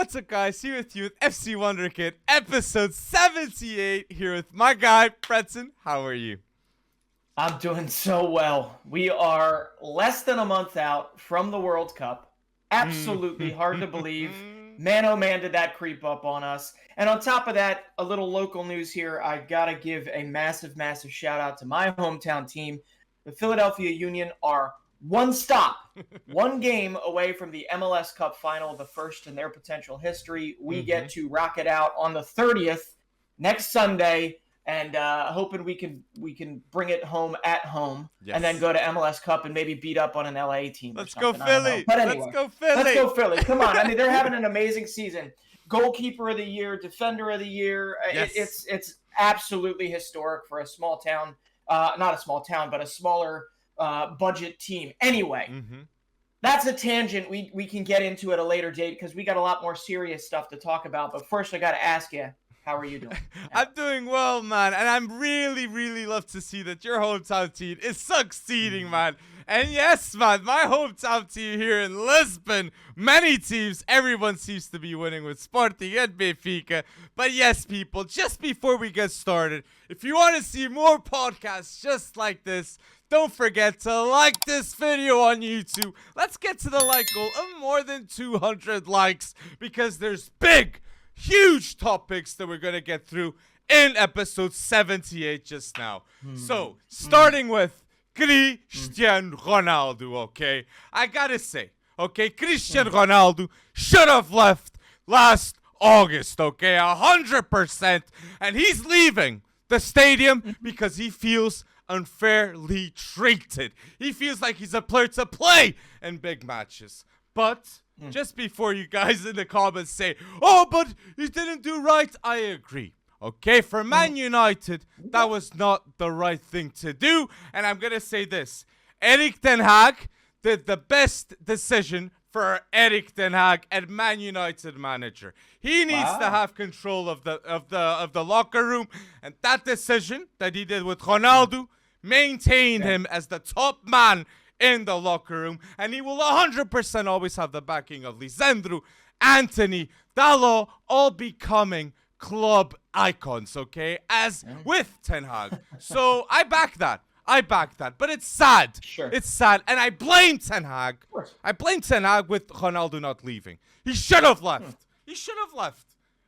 What's up, guys? Here with you with FC Wonderkid, episode 78. Here with my guy, Preston. How are you? I'm doing so well. We are less than a month out from the World Cup. Absolutely hard to believe. Man, oh man, did that creep up on us. And on top of that, a little local news here. I got to give a massive, massive shout out to my hometown team. The Philadelphia Union are one game away from the MLS Cup final, the first in their potential history. We get to rock it out on the 30th, next Sunday, and hoping we can bring it home at home, and then go to MLS Cup and maybe beat up on an LA team. Let's go Philly! But anyway, let's go Philly! Let's go Philly! Come on! I mean, they're having an amazing season. Goalkeeper of the year, defender of the year. Yes. It's absolutely historic for a small town. Not a small town, but a smaller budget team. Anyway, that's a tangent we can get into at a later date because we got a lot more serious stuff to talk about. But first, I got to ask you, how are you doing? I'm doing well, man, and I'm really love to see that your hometown team is succeeding, man. And yes, man, my hometown team here in Lisbon, many teams, everyone seems to be winning with Sporting and Benfica. But yes, people, just before we get started, if you want to see more podcasts just like this, don't forget to like this video on YouTube. Let's get to the like goal of more than 200 likes because there's huge topics that we're going to get through in episode 78 just now. So, starting with Cristiano Ronaldo, okay? I gotta say, okay, Cristiano Ronaldo should have left last August, okay? 100%. And he's leaving the stadium because he feels unfairly treated. He feels like he's a player to play in big matches. But just before you guys in the comments say, oh, but he didn't do right, I agree. Okay, for Man United, that was not the right thing to do. And I'm going to say this. Erik ten Hag did the best decision for Erik ten Hag and Man United manager. He needs to have control of the locker room. And that decision that he did with Ronaldo maintained him as the top man in the locker room, and he will 100% always have the backing of Lisandro, Anthony, Dalot, all becoming club icons, okay, as with Ten Hag. So I back that, but it's sad. It's sad, and I blame Ten Hag. I blame Ten Hag with Ronaldo not leaving. He should have left.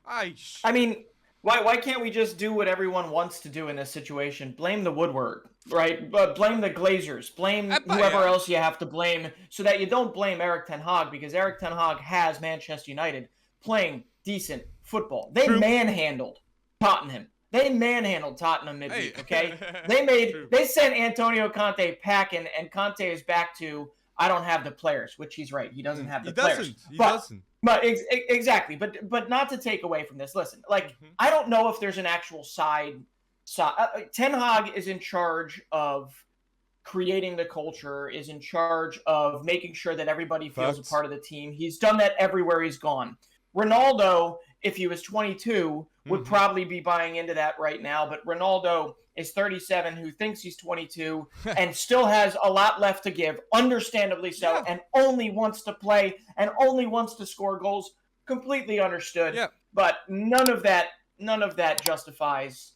I mean, why can't we just do what everyone wants to do in this situation? Blame the woodwork, right? But blame the Glazers. Blame whoever else you have to blame so that you don't blame Erik ten Hag because Erik ten Hag has Manchester United playing decent football. They manhandled Tottenham. Midweek, okay? They sent Antonio Conte packing, and Conte is back to, I don't have the players, which he's right. He doesn't have the players. He doesn't. But exactly. But not to take away from this. Listen, I don't know if there's an actual side. Ten Hag is in charge of creating the culture, is in charge of making sure that everybody feels a part of the team. He's done that everywhere he's gone. Ronaldo, if he was 22, would probably be buying into that right now. But Ronaldo is 37, who thinks he's 22 and still has a lot left to give, understandably so, and only wants to play and only wants to score goals. Completely understood. But none of that justifies,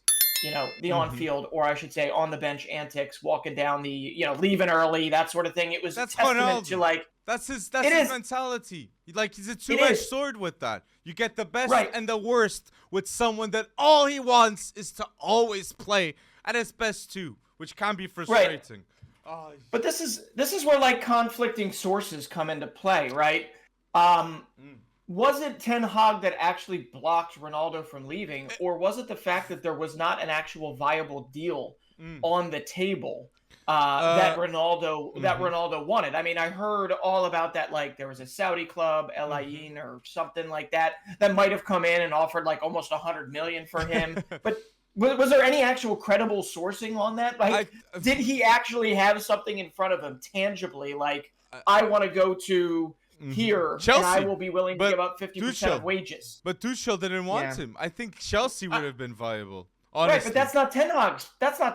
the on-field, or I should say on the bench antics, walking down the, leaving early, that sort of thing. It was a testament to That's his mentality. He's a two-edged sword with that. You get the best and the worst with someone that all he wants is to always play at his best too, which can be frustrating. But this is where conflicting sources come into play, right? Was it Ten Hag that actually blocked Ronaldo from leaving, or was it the fact that there was not an actual viable deal on the table that Ronaldo wanted? I mean, I heard all about that. There was a Saudi club, El Ain or something like that might have come in and offered almost $100 million for him. But was there any actual credible sourcing on that? Did he actually have something in front of him tangibly? I want to go to here, Chelsea, and I will be willing to give up 50% of wages. But Tuchel didn't want him. I think Chelsea would have been viable. Honestly. Right, but that's not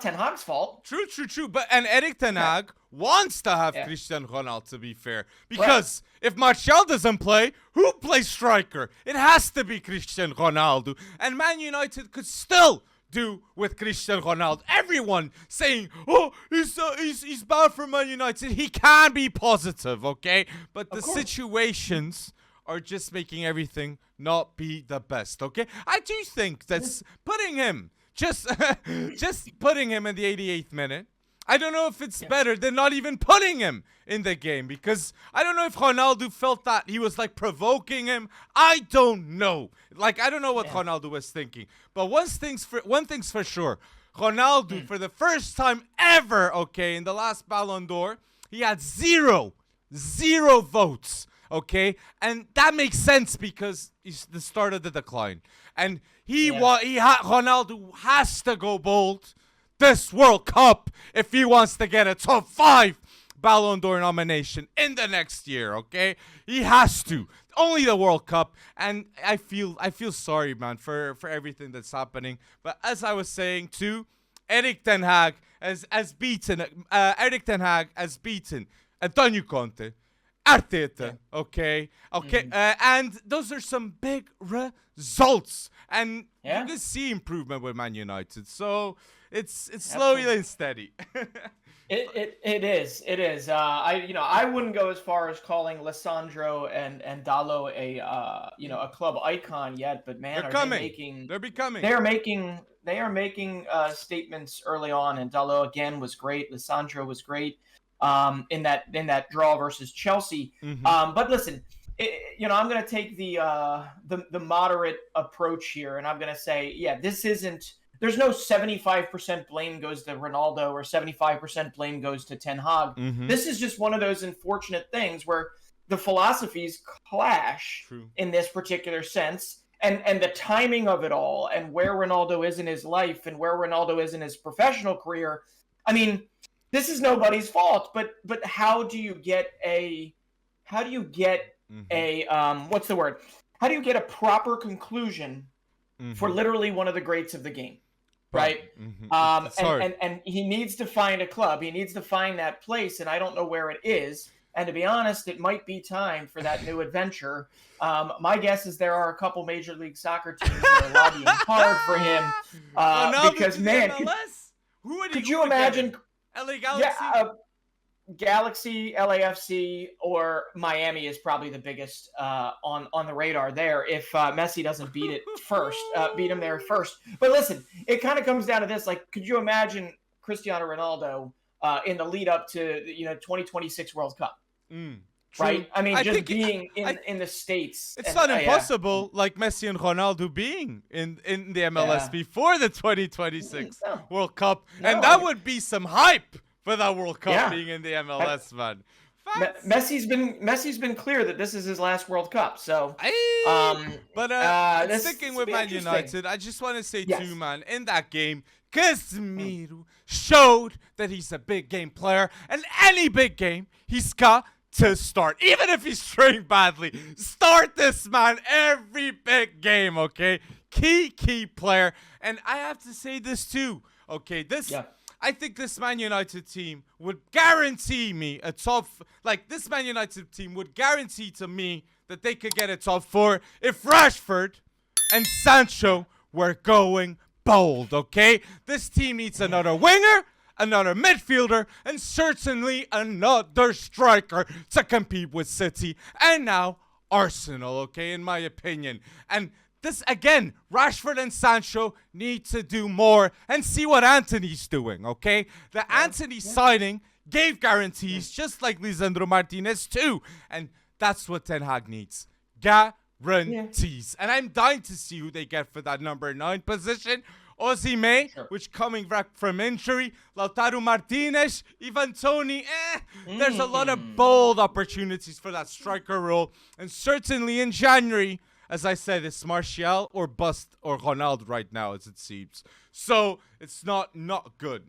Ten Hag's fault. True. But Eric Ten Hag wants to have Cristiano Ronaldo, to be fair. Because if Martial doesn't play, who plays striker? It has to be Cristiano Ronaldo. And Man United could still do with Cristiano Ronaldo. Everyone saying, oh, he's bad for Man United. He can be positive, okay? But the situations are just making everything not be the best, okay? I do think that's putting him, just putting him in the 88th minute. I don't know if it's better than not even putting him in the game, because I don't know if Ronaldo felt that he was like provoking him. I don't know. Like, I don't know what Ronaldo was thinking. But one thing's for sure. Ronaldo, for the first time ever, okay, in the last Ballon d'Or, he had zero votes. Okay, and that makes sense because it's the start of the decline, and Ronaldo has to go bold this World Cup if he wants to get a top 5 Ballon d'Or nomination in the next year. Okay, he has to. Only the World Cup, and I feel sorry, man, for everything that's happening. But as I was saying too, Eric Ten Hag has beaten Antonio Conte, Arteta, okay, and those are some big results, and you can see improvement with Man United. So it's slowly and steady. It is. I wouldn't go as far as calling Lissandro and Dalot a club icon yet, but man, they're becoming. They are making statements early on, and Dalot again was great. Lissandro was great. In that draw versus Chelsea. But listen, I'm going to take the moderate approach here, and I'm going to say, this isn't. There's no 75% blame goes to Ronaldo or 75% blame goes to Ten Hag. This is just one of those unfortunate things where the philosophies clash in this particular sense, and the timing of it all, and where Ronaldo is in his life, and where Ronaldo is in his professional career. I mean, this is nobody's fault, but how do you get a what's the word? How do you get a proper conclusion for literally one of the greats of the game, right? And he needs to find a club. He needs to find that place, and I don't know where it is. And to be honest, it might be time for that new adventure. My guess is there are a couple Major League Soccer teams that are lobbying hard for him because man, could you imagine? LA Galaxy? Galaxy, LAFC, or Miami is probably the biggest on the radar there if Messi doesn't beat him there first. But listen, it kind of comes down to this. Like, could you imagine Cristiano Ronaldo in the lead up to 2026 World Cup? Right? I mean, just being in the States. It's not impossible, like Messi and Ronaldo being in the MLS before the 2026 World Cup. And that would be some hype for that World Cup being in the MLS, man. Messi's been clear that this is his last World Cup. So, sticking with Man United, I just want to say too, man, in that game, Casemiro showed that he's a big game player, and any big game, he's got to start. Even if he's trained badly, start this man every big game, okay? Key player. And I have to say this too, okay? I think this Man United team would guarantee me a top... this Man United team would guarantee to me that they could get a top 4 if Rashford and Sancho were going bold, okay? This team needs another winger, another midfielder, and certainly another striker to compete with City and now Arsenal, okay, in my opinion. And this, again, Rashford and Sancho need to do more and see what Antony's doing, okay? The Antony signing gave guarantees, just like Lisandro Martinez too. And that's what Ten Hag needs. Guarantees. And I'm dying to see who they get for that number 9 position. Osimhen, which coming back from injury, Lautaro Martinez, Ivan Toney, there's a lot of bold opportunities for that striker role. And certainly in January, as I said, it's Martial or bust or Ronaldo right now, as it seems. So it's not good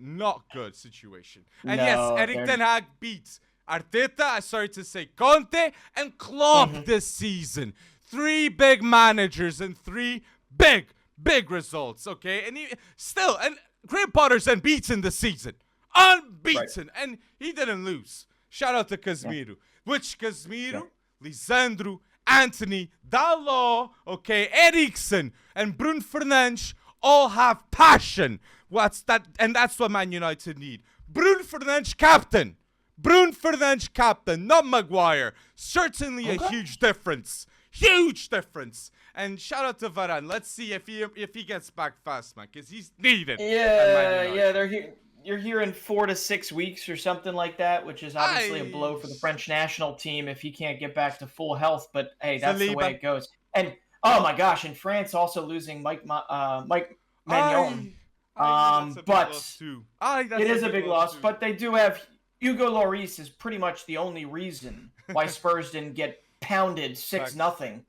situation. And Eric Ten Hag beats Arteta, sorry to say, Conte, and Klopp this season. 3 big managers and 3 big big results, okay? And and Graham Potter's unbeaten this season. Unbeaten. Right. And he didn't lose. Shout out to Casemiro. Yeah. Which Casemiro, Lisandro, Anthony, Dalot, okay, Eriksen, and Bruno Fernandes all have passion. What's that? And that's what Man United need. Bruno Fernandes captain. Bruno Fernandes captain, not Maguire. Certainly a huge difference. Huge difference. And shout out to Varane. Let's see if he gets back fast, man, because he's needed. Yeah, you're here in 4 to 6 weeks or something like that, which is obviously a blow for the French national team if he can't get back to full health. But hey, that's the way it goes. And oh my gosh, in France also losing Mike Maignan. But it is a big loss. But they do have Hugo Lloris is pretty much the only reason why Spurs didn't get pounded 6-0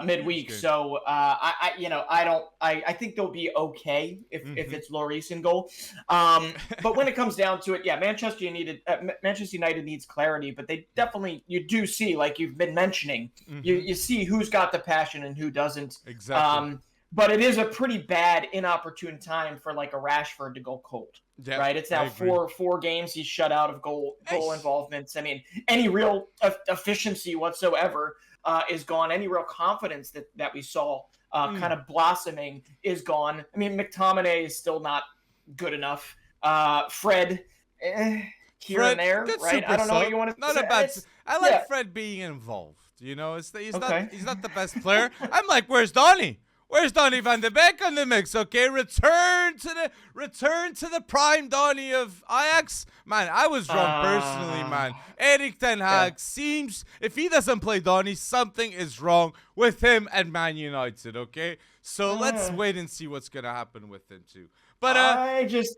midweek. So I think they'll be okay if it's Lloris in goal. But when it comes down to it, Manchester United needs clarity, but they definitely, you do see, like you've been mentioning, you see who's got the passion and who doesn't. Exactly. But it is a pretty bad, inopportune time for like a Rashford to go cold, right? It's now four games he's shut out of goal involvements. I mean, any real efficiency whatsoever is gone. Any real confidence that we saw kind of blossoming is gone. I mean, McTominay is still not good enough. Fred, here and there, right? I don't know what you want to say. I like Fred being involved. You know, he's not the best player. I'm like, where's Donny? Where's Donny van de Beek on the mix? Okay, return to the prime Donny of Ajax. Man, I was wrong personally, man. Erik ten Hag seems, if he doesn't play Donny, something is wrong with him and Man United. Okay, so let's wait and see what's gonna happen with him too. But I just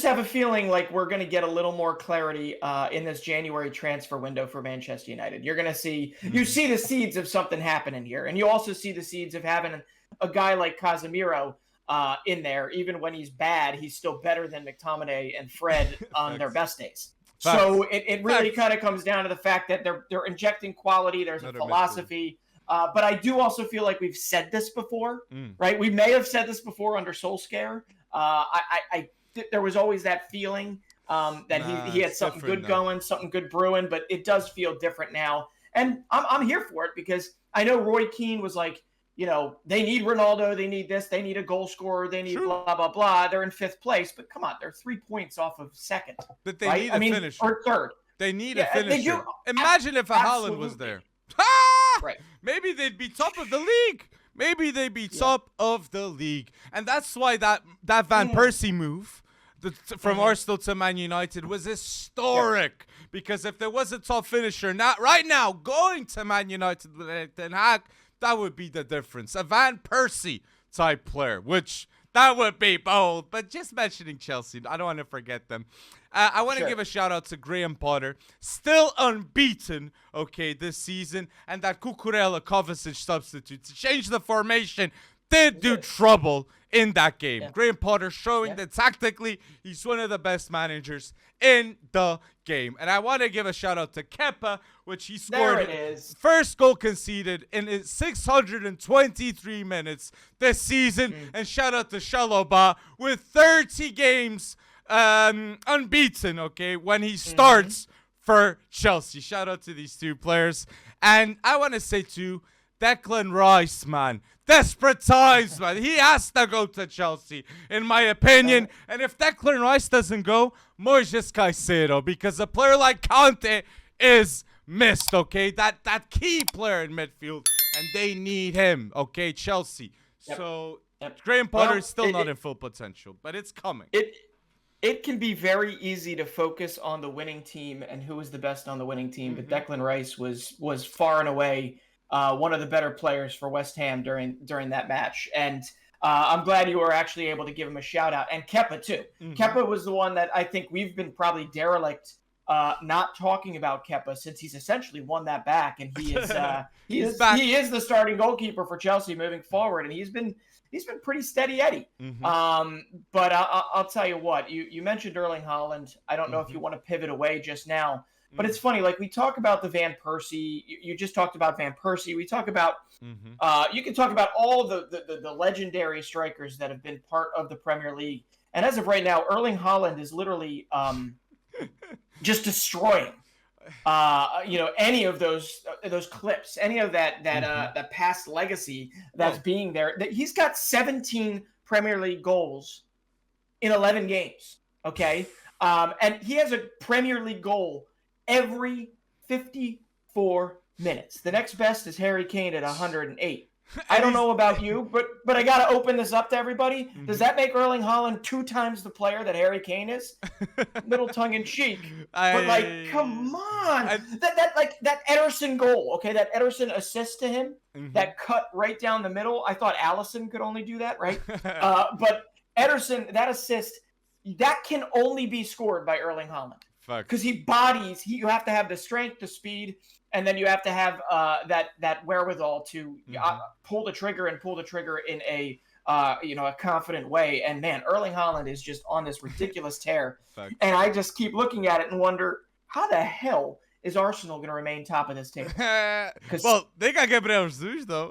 have a feeling like we're going to get a little more clarity in this January transfer window for Manchester United. You're going to see, you see the seeds of something happening here. And you also see the seeds of having a guy like Casemiro in there. Even when he's bad, he's still better than McTominay and Fred on their best days. Facts. So it really kind of comes down to the fact that they're injecting quality. There's a philosophy. But I do also feel like we've said this before, right? We may have said this before under Solskjaer. There was always that feeling that he had something good going, something good brewing, but it does feel different now. And I'm here for it because I know Roy Keane was like, you know, they need Ronaldo, they need this, they need a goal scorer, they need blah, blah, blah. They're in 5th place, but come on, they're 3 points off of 2nd. But they need a finisher. Or 3rd. They need a finisher. Imagine if a Haaland was there. Right. Maybe they'd be top of the league. Maybe they'd be top of the league. And that's why that Van Persie move from Arsenal to Man United was historic. Because if there was a top finisher right now going to Man United with Erik ten Hag, that would be the difference. A Van Persie type player, which that would be bold. But just mentioning Chelsea, I don't want to forget them. I want to give a shout out to Graham Potter, still unbeaten, this season. And that Cucurella Kovacic substitute to change the formation did do trouble in that game. Graham Potter showing that tactically he's one of the best managers in the game. And I want to give a shout out to Kepa, which he scored first goal conceded in his 623 minutes this season. And shout out to Chalobah with 30 games unbeaten, when he starts for Chelsea. Shout out to these two players. And I want to say too, Declan Rice, man. Desperate times, man. He has to go to Chelsea, in my opinion. And if Declan Rice doesn't go, Moises Caicedo, because a player like Conte is missed, That key player in midfield, and they need him, Chelsea. So Graham Potter is still not in full potential, but it's coming. It can be very easy to focus on the winning team and who is the best on the winning team, but Declan Rice was far and away one of the better players for West Ham during that match. And I'm glad you were actually able to give him a shout out. And Kepa too. Kepa was the one that I think we've been probably derelict not talking about Kepa since he's essentially won that back. And he is he is the starting goalkeeper for Chelsea moving forward. And he's been pretty steady Eddie. But I'll tell you what, you mentioned Erling Haaland. I don't know if you want to pivot away just now, But it's funny, like we talk about the Van Persie. You just talked about Van Persie. We talk about you can talk about all the legendary strikers that have been part of the Premier League. And as of right now, Erling Haaland is literally just destroying any of those clips, any of that past legacy that's being there. He's got 17 Premier League goals in 11 games. Okay, and he has a Premier League goal every 54 minutes. The next best is Harry Kane at 108. I don't know about you, but I got to open this up to everybody. Does that make Erling Haaland 2 times the player that Harry Kane is? Little tongue in cheek, but like, come on, that Ederson goal, okay, that Ederson assist to him, that cut right down the middle. I thought Alisson could only do that, right? But Ederson, that assist, that can only be scored by Erling Haaland. Because he bodies. You have to have the strength, the speed, and then you have to have that wherewithal to pull the trigger in a confident way. And man, Erling Haaland is just on this ridiculous tear. And I just keep looking at it and wonder, how the hell is Arsenal going to remain top of this table? Well, they got Gabriel Jesus, though.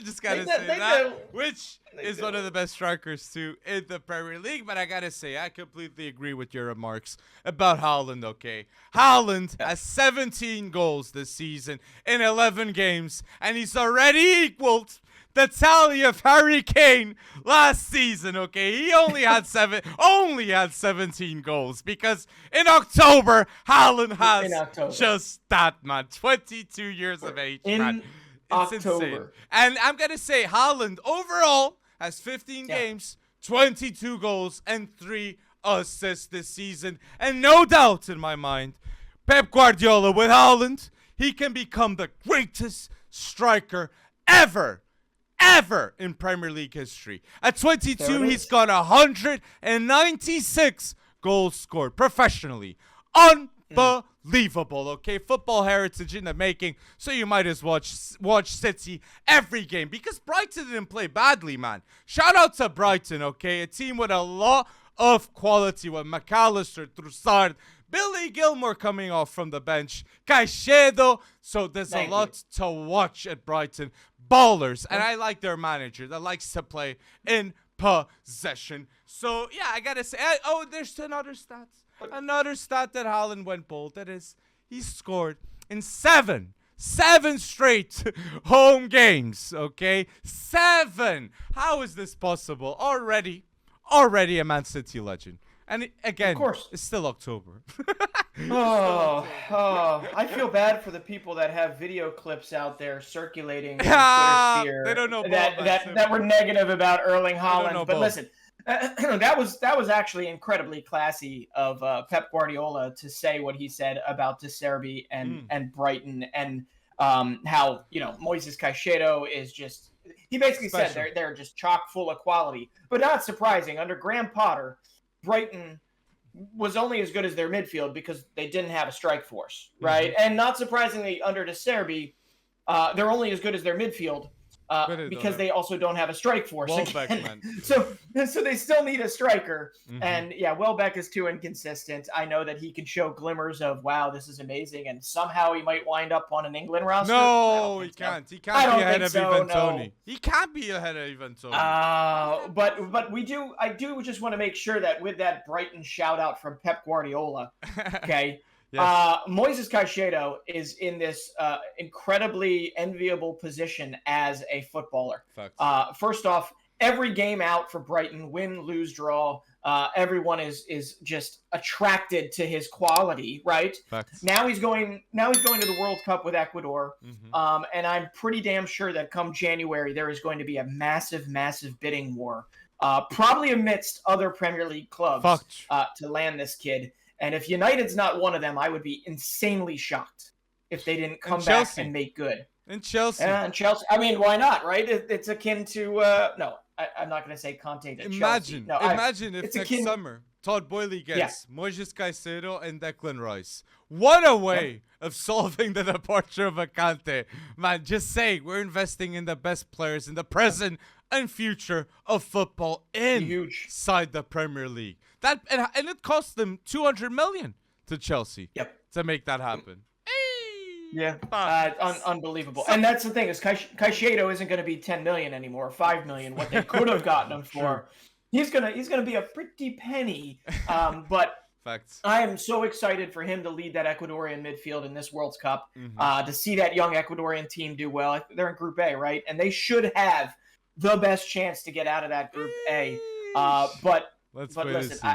Just got to say that. Which is one of the best strikers, too, in the Premier League. But I got to say, I completely agree with your remarks about Haaland, okay? Haaland has 17 goals this season in 11 games, and he's already equaled the tally of Harry Kane last season, okay? He only had 17 goals because in October, Haaland has just that, man. 22 years of age, man. It's insane. And I'm going to say Haaland overall has 15 games, 22 goals, and 3 assists this season. And no doubt in my mind, Pep Guardiola with Haaland, he can become the greatest striker ever in Premier League history. At 22, he's got 196 goals scored professionally. Unbelievable, okay? Football heritage in the making, so you might as well watch City every game because Brighton didn't play badly, man. Shout out to Brighton, okay? A team with a lot of quality with McAllister, Trossard, Billy Gilmore coming off from the bench, Caicedo. So there's a lot to watch at Brighton. Ballers, and I like their manager that likes to play in possession. So yeah, I gotta say, there's another stat that Haaland went bold. That is, he scored in seven straight home games. Okay, 7. How is this possible? Already a Man City legend. And again, of course, it's still October. I feel bad for the people that have video clips out there circulating on Twitter sphere. They don't know that were negative about Erling Haaland. But listen, that was actually incredibly classy of Pep Guardiola to say what he said about De Zerbi and Brighton and how Moises Caicedo is just. He basically said they're just chock full of quality, but not surprising under Graham Potter. Brighton was only as good as their midfield because they didn't have a strike force, right? And not surprisingly, under De Zerbi, they're only as good as their midfield because they also don't have a strike force. So they still need a striker. And yeah, Welbeck is too inconsistent. I know that he can show glimmers of, wow, this is amazing, and somehow he might wind up on an England roster. No, he can't. He can't be ahead of Ivan Toney. He can't be ahead of Ivan Toney. But I do just want to make sure that with that Brighton shout out from Pep Guardiola, okay. Yes. Moises Caicedo is in this incredibly enviable position as a footballer. First off, every game out for Brighton, win, lose, draw, everyone is just attracted to his quality, right? Now he's going to the World Cup with Ecuador, and I'm pretty damn sure that come January there is going to be a massive bidding war, probably amidst other Premier League clubs to land this kid. And if United's not one of them, I would be insanely shocked if they didn't come back and make good. And Chelsea. I mean, why not, right? It's akin to no. I'm not going to say Conte to Chelsea. No, imagine if next summer Todd Boehly gets Moises Caicedo and Declan Rice. What a way of solving the departure of a Conte. Man, just say we're investing in the best players in the present and future of football inside the Premier League. And it cost them 200 million to Chelsea to make that happen. Yeah, unbelievable. And that's the thing is Caicedo isn't going to be 10 million anymore, 5 million, what they could have gotten him for. He's gonna be a pretty penny. But Facts. I am so excited for him to lead that Ecuadorian midfield in this World Cup. To see that young Ecuadorian team do well. They're in Group A, right? And they should have the best chance to get out of that Group A. But listen,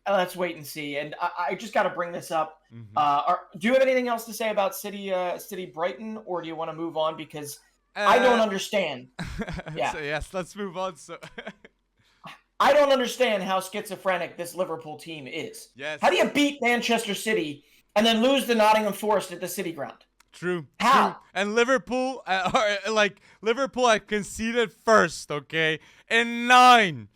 let's wait and see. And I just got to bring this up. Do you have anything else to say about City Brighton, or do you want to move on? Because I don't understand. Yeah. So yes, let's move on. So I don't understand how schizophrenic this Liverpool team is. Yes. How do you beat Manchester City and then lose to Nottingham Forest at the City Ground? True. How? True. And Liverpool, Liverpool had conceded first, okay, in nine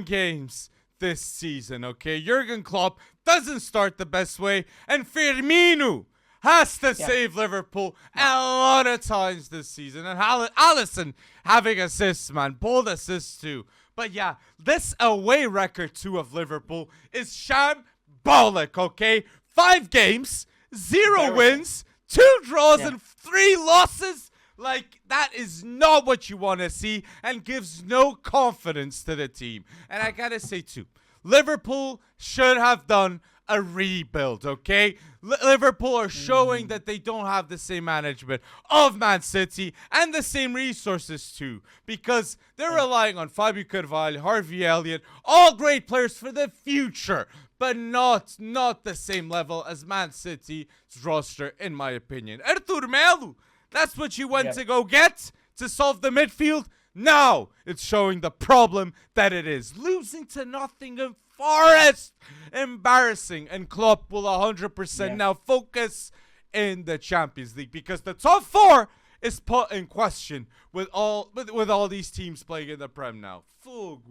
games this season, okay? Jurgen Klopp doesn't start the best way, and Firmino has to save Liverpool a lot of times this season. And Alisson having assists, man, bold assists too. But yeah, this away record too of Liverpool is shambolic, okay? 5 games, 0 wins, 2 draws, and 3 losses. Like, that is not what you want to see and gives no confidence to the team. And I gotta say too, Liverpool should have done a rebuild, okay? Liverpool are showing that they don't have the same management of Man City and the same resources too, because they're relying on Fabio Carvalho, Harvey Elliott, all great players for the future, but not the same level as Man City's roster, in my opinion. Arthur Melo, that's what you went to go get to solve the midfield. Now it's showing the problem that it is. Losing to Nottingham Forest, embarrassing, and Klopp will 100% now focus in the Champions League, because the top 4 is put in question with all these teams playing in the Prem now. So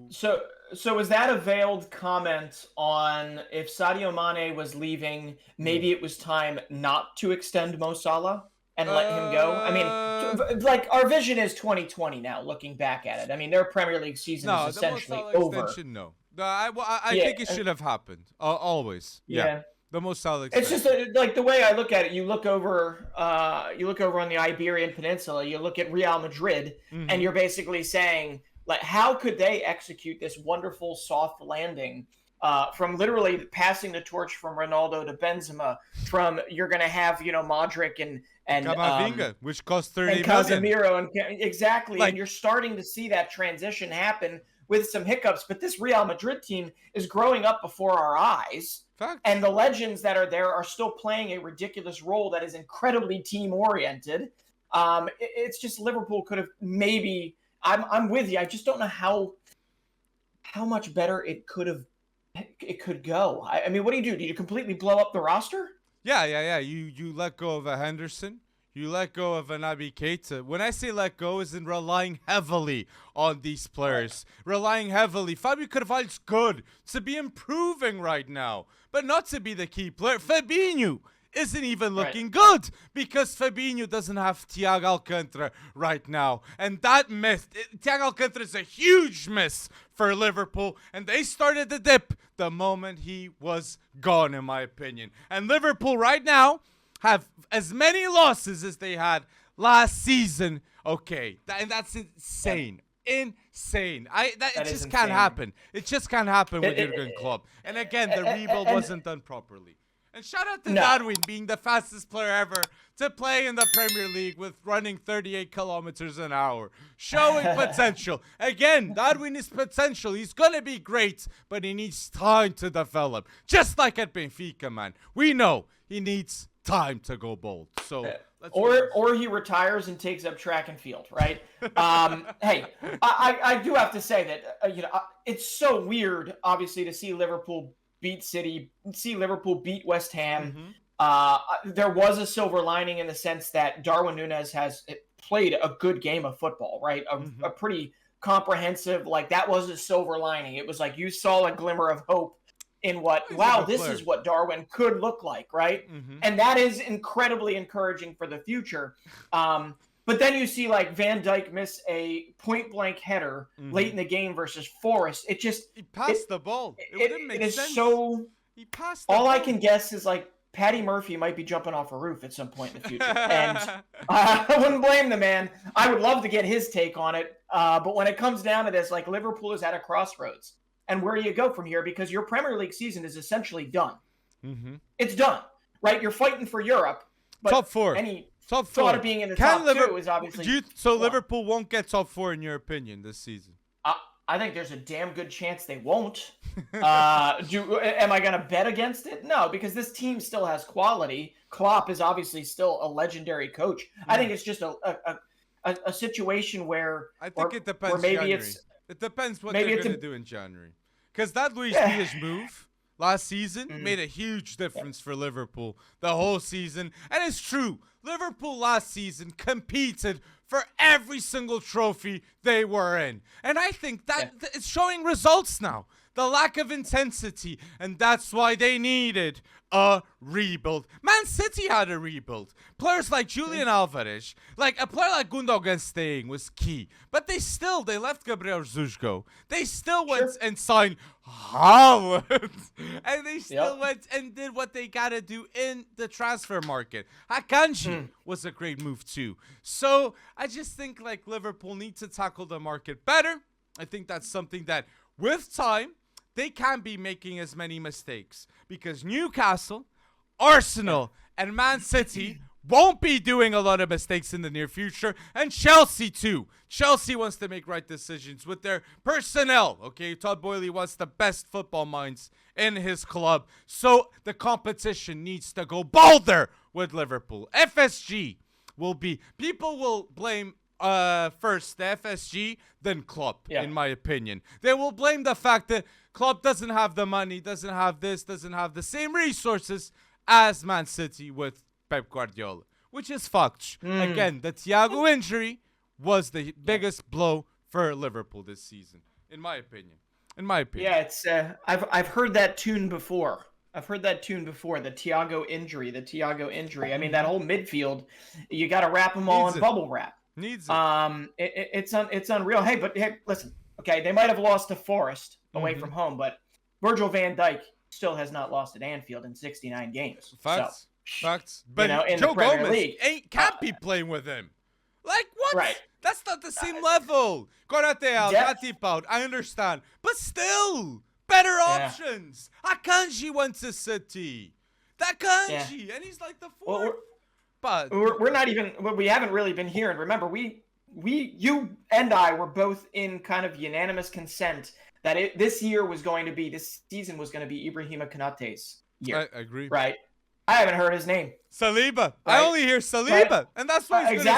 is that a veiled comment on if Sadio Mane was leaving, maybe it was time not to extend Mo Salah and let him go? I mean, like, our vision is 2020 now, looking back at it. I mean, their Premier League season is essentially over. Extension, no. I think it should have happened. Always. Yeah. The most solid. It's just like the way I look at it. You look over on the Iberian Peninsula. You look at Real Madrid, and you're basically saying, like, how could they execute this wonderful soft landing from literally passing the torch from Ronaldo to Benzema? From you're going to have Modric and Camavinga, which cost 30 and million. Casemiro and exactly, and you're starting to see that transition happen with some hiccups, but this Real Madrid team is growing up before our eyes. Fact. And the legends that are there are still playing a ridiculous role that is incredibly team-oriented. It's just Liverpool could have maybe... I'm with you. I just don't know how much better it could go. I mean, what do? Do you completely blow up the roster? Yeah. You let go of a Henderson. You let go of an Naby Keita. When I say let go, is in relying heavily on these players. Relying heavily. Fabio Carvalho's good to be improving right now, but not to be the key player. Fabinho isn't even looking good because Fabinho doesn't have Thiago Alcantara right now. And that miss, Thiago Alcantara is a huge miss for Liverpool. And they started the dip the moment he was gone, in my opinion. And Liverpool right now have as many losses as they had last season. Okay, and that's insane. Insane. It just can't happen. It just can't happen with Jurgen Klopp. And again, the rebuild wasn't done properly. And shout out to Darwin being the fastest player ever to play in the Premier League with running 38 kilometers an hour. Showing potential. Again, Darwin is potential. He's going to be great, but he needs time to develop. Just like at Benfica, man. We know he needs time to go bold. So or he retires and takes up track and field, right? Hey, I do have to say that it's so weird, obviously, to see Liverpool beat City, see Liverpool beat West Ham. There was a silver lining in the sense that Darwin Núñez has played a good game of football, right? A pretty comprehensive, like, that was a silver lining. It was like you saw a glimmer of hope in this is what Darwin could look like, right? And that is incredibly encouraging for the future. But then you see, like, Van Dijk miss a point-blank header late in the game versus Forest. He passed the ball. It didn't make sense. He passed. All I can guess is like Patty Murphy might be jumping off a roof at some point in the future, and I wouldn't blame the man. I would love to get his take on it, but when it comes down to this, like Liverpool is at a crossroads, and where do you go from here? Because your Premier League season is essentially done. Mm-hmm. It's done, right? You're fighting for Europe, but top four. Any top thought four. of being in the top two is obviously. Liverpool won't get top four in your opinion this season? I think there's a damn good chance they won't. Am I going to bet against it? No, because this team still has quality. Klopp is obviously still a legendary coach. I think it's just a situation where I think it depends. Maybe it depends what they're going to do in January. Because that Luis Diaz move last season made a huge difference for Liverpool the whole season. And it's true. Liverpool last season competed for every single trophy they were in. And I think that it's showing results now. The lack of intensity. And that's why they needed a rebuild. Man City had a rebuild. Players like Julian Alvarez, like a player like Gundogan staying was key. But they left Gabriel Jesus go. They still went and signed Haaland. And they still went and did what they got to do in the transfer market. Akanji was a great move too. So I just think like Liverpool need to tackle the market better. I think that's something that with time, they can't be making as many mistakes because Newcastle, Arsenal, and Man City won't be doing a lot of mistakes in the near future, and Chelsea too. Chelsea wants to make right decisions with their personnel, okay? Todd Boehly wants the best football minds in his club, so the competition needs to go bolder with Liverpool. FSG will be, people will blame first the FSG, then Klopp, in my opinion. They will blame the fact that Klopp doesn't have the money, doesn't have this, doesn't have the same resources as Man City with Pep Guardiola, which is fucked. Again, the Thiago injury was the biggest blow for Liverpool this season, in my opinion. Yeah, it's I've heard that tune before. The Thiago injury. I mean, that whole midfield, you got to wrap them all in bubble wrap. Needs it. It's unreal. Hey, listen. Okay, they might have lost to Forest away from home, but Virgil van Dijk still has not lost at Anfield in 69 games. Facts. But in Joe the Premier Gomez League, can't be playing with him. Like, what? Right. That's not the same level. Korateal, Matip, I understand. But still, better options. Akanji went to City. Akanji, and he's like the fourth. But we're not even. We haven't really been hearing. Remember, you and I were both in kind of unanimous consent that this season was going to be Ibrahima Konaté's year. I agree. Right. I haven't heard his name. Saliba. Right? I only hear Saliba. Right? And that's why he's going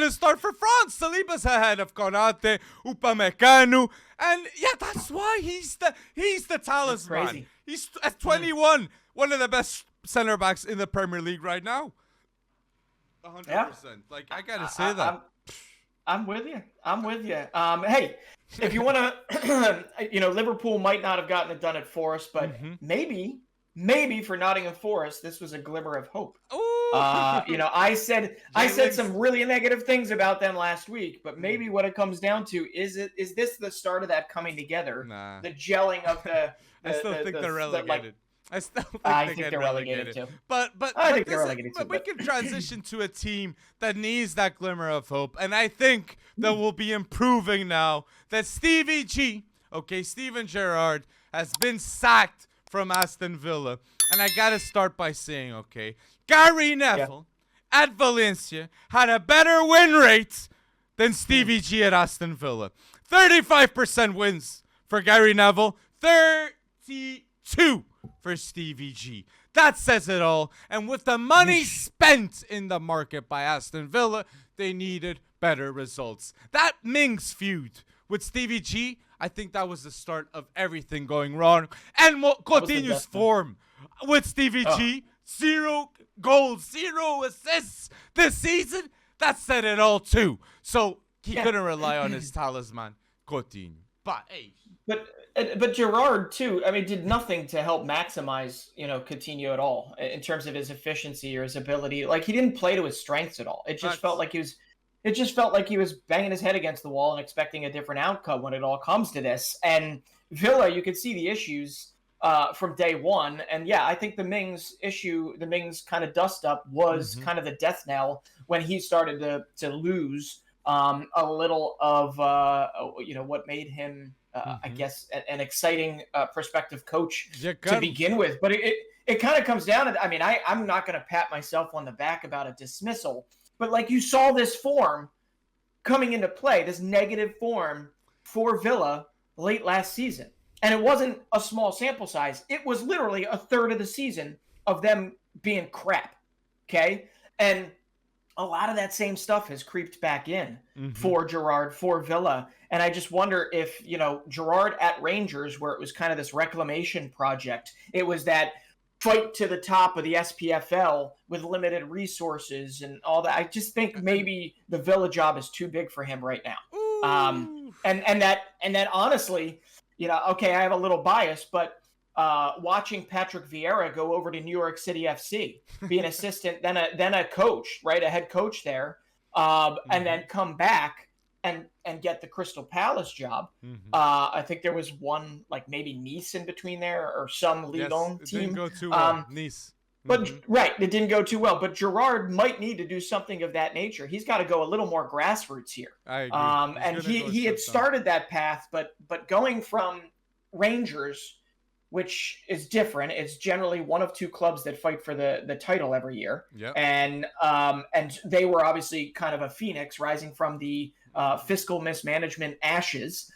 to start for France. Saliba's ahead of Konate, Upamecano. And that's why he's the talisman. He's at 21, one of the best center backs in the Premier League right now. 100%. Like, I got to say that. I'm with you. Hey, if you want to, Liverpool might not have gotten it done at Forest, but maybe for Nottingham Forest, this was a glimmer of hope. I said some really negative things about them last week, but maybe what it comes down to is this the start of that coming together? Nah. The gelling of the. I still think they're relegated. I think they're relegated too. But we can transition to a team that needs that glimmer of hope, and I think that we'll be improving now that Stevie G, Steven Gerrard, has been sacked from Aston Villa. And I got to start by saying, Gary Neville at Valencia had a better win rate than Stevie G at Aston Villa. 35% wins for Gary Neville, 32 for Stevie G. That says it all. And with the money spent in the market by Aston Villa, they needed better results. That Mings feud with Stevie G, I think that was the start of everything going wrong. And Coutinho's form with Stevie G, 0 goals, 0 assists this season, that said it all too. So he couldn't rely on his talisman, Coutinho. But hey. But Gerrard too, did nothing to help maximize, Coutinho at all in terms of his efficiency or his ability. Like, he didn't play to his strengths at all. It just felt like he was banging his head against the wall and expecting a different outcome when it all comes to this. And Villa, you could see the issues from day one. And yeah, I think the Mings issue, the Mings kind of dust up was kind of the death knell when he started to lose a little of what made him I guess an exciting prospective coach to begin with. But it kind of comes down to, I mean, I'm not going to pat myself on the back about a dismissal, but like you saw this form coming into play, this negative form for Villa late last season. And it wasn't a small sample size. It was literally a third of the season of them being crap. Okay. And a lot of that same stuff has creeped back in for Gerrard, for Villa. And I just wonder if, Gerrard at Rangers, where it was kind of this reclamation project, it was that fight to the top of the SPFL with limited resources and all that. I just think maybe the Villa job is too big for him right now. And that honestly, okay, I have a little bias, but watching Patrick Vieira go over to New York City FC, be an assistant, then a coach, right, a head coach there, and then come back and get the Crystal Palace job. I think there was one, like maybe Nice in between there, or some Ligue 1 team. Didn't go too well. Nice. But right, it didn't go too well. But Gerrard might need to do something of that nature. He's got to go a little more grassroots here. I agree. And he had started that path, but going from Rangers, which is different. It's generally one of two clubs that fight for the title every year. Yep. And they were obviously kind of a phoenix rising from the fiscal mismanagement ashes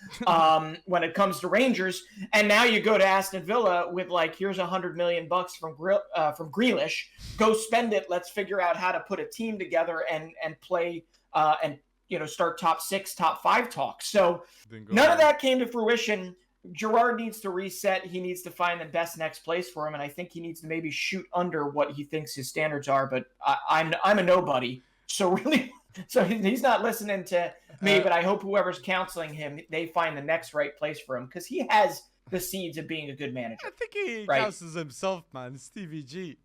when it comes to Rangers. And now you go to Aston Villa with here's $100 million from Grealish. Go spend it. Let's figure out how to put a team together and play and start top 6, top 5 talks. So none of that came to fruition. Gerrard needs to reset. He needs to find the best next place for him, and I think he needs to maybe shoot under what he thinks his standards are. But I'm a nobody, so he's not listening to me. But I hope whoever's counseling him, they find the next right place for him, because he has the seeds of being a good manager. I think he counsels himself, man. Stevie G.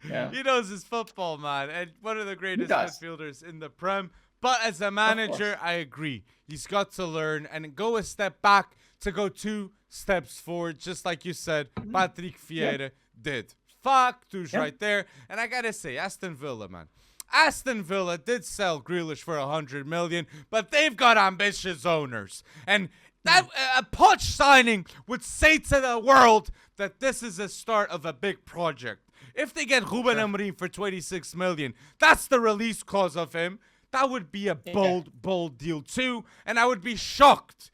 Yeah. He knows his football, man, and one of the greatest midfielders in the Prem. But as a manager, I agree. He's got to learn and go a step back to go 2 steps forward, just like you said, Patrick Vieira did. Factus right there. And I got to say, Aston Villa, man. Aston Villa did sell Grealish for $100 million, but they've got ambitious owners. And that a Poch signing would say to the world that this is the start of a big project. If they get Ruben Amorim for $26 million, that's the release clause of him. That would be a bold deal too. And I would be shocked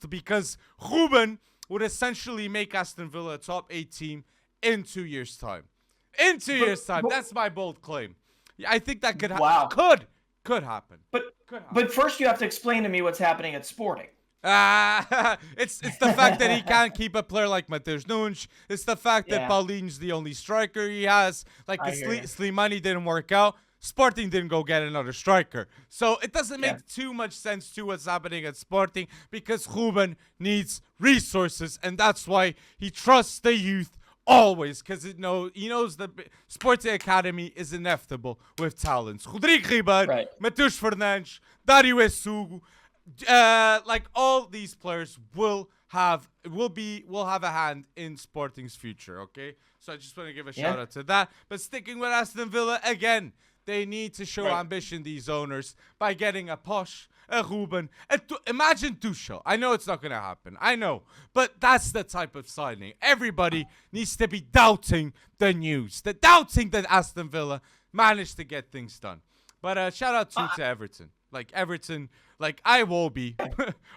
because Ruben would essentially make Aston Villa a top 8 team in 2 years' time. In 2 years' time. That's my bold claim. I think that could happen. Could happen. But first you have to explain to me what's happening at Sporting. It's the fact that he can't keep a player like Matheus Nunes. It's the fact that Paulinho's the only striker he has. Slimani didn't work out. Sporting didn't go get another striker. So it doesn't make too much sense to what's happening at Sporting, because Ruben needs resources, and that's why he trusts the youth always, because he knows the Sporting Academy is inevitable with talents. Rodrigo Ribeiro, Matheus Fernandes, Dario Essugo, all these players will have a hand in Sporting's future, okay? So I just want to give a shout out to that. But sticking with Aston Villa again, they need to show ambition, these owners, by getting a Poch, a Ruben, imagine Tuchel. I know it's not going to happen. I know. But that's the type of signing. Everybody needs to be doubting the news. Doubting that Aston Villa managed to get things done. But shout out to Everton. Everton, I will be.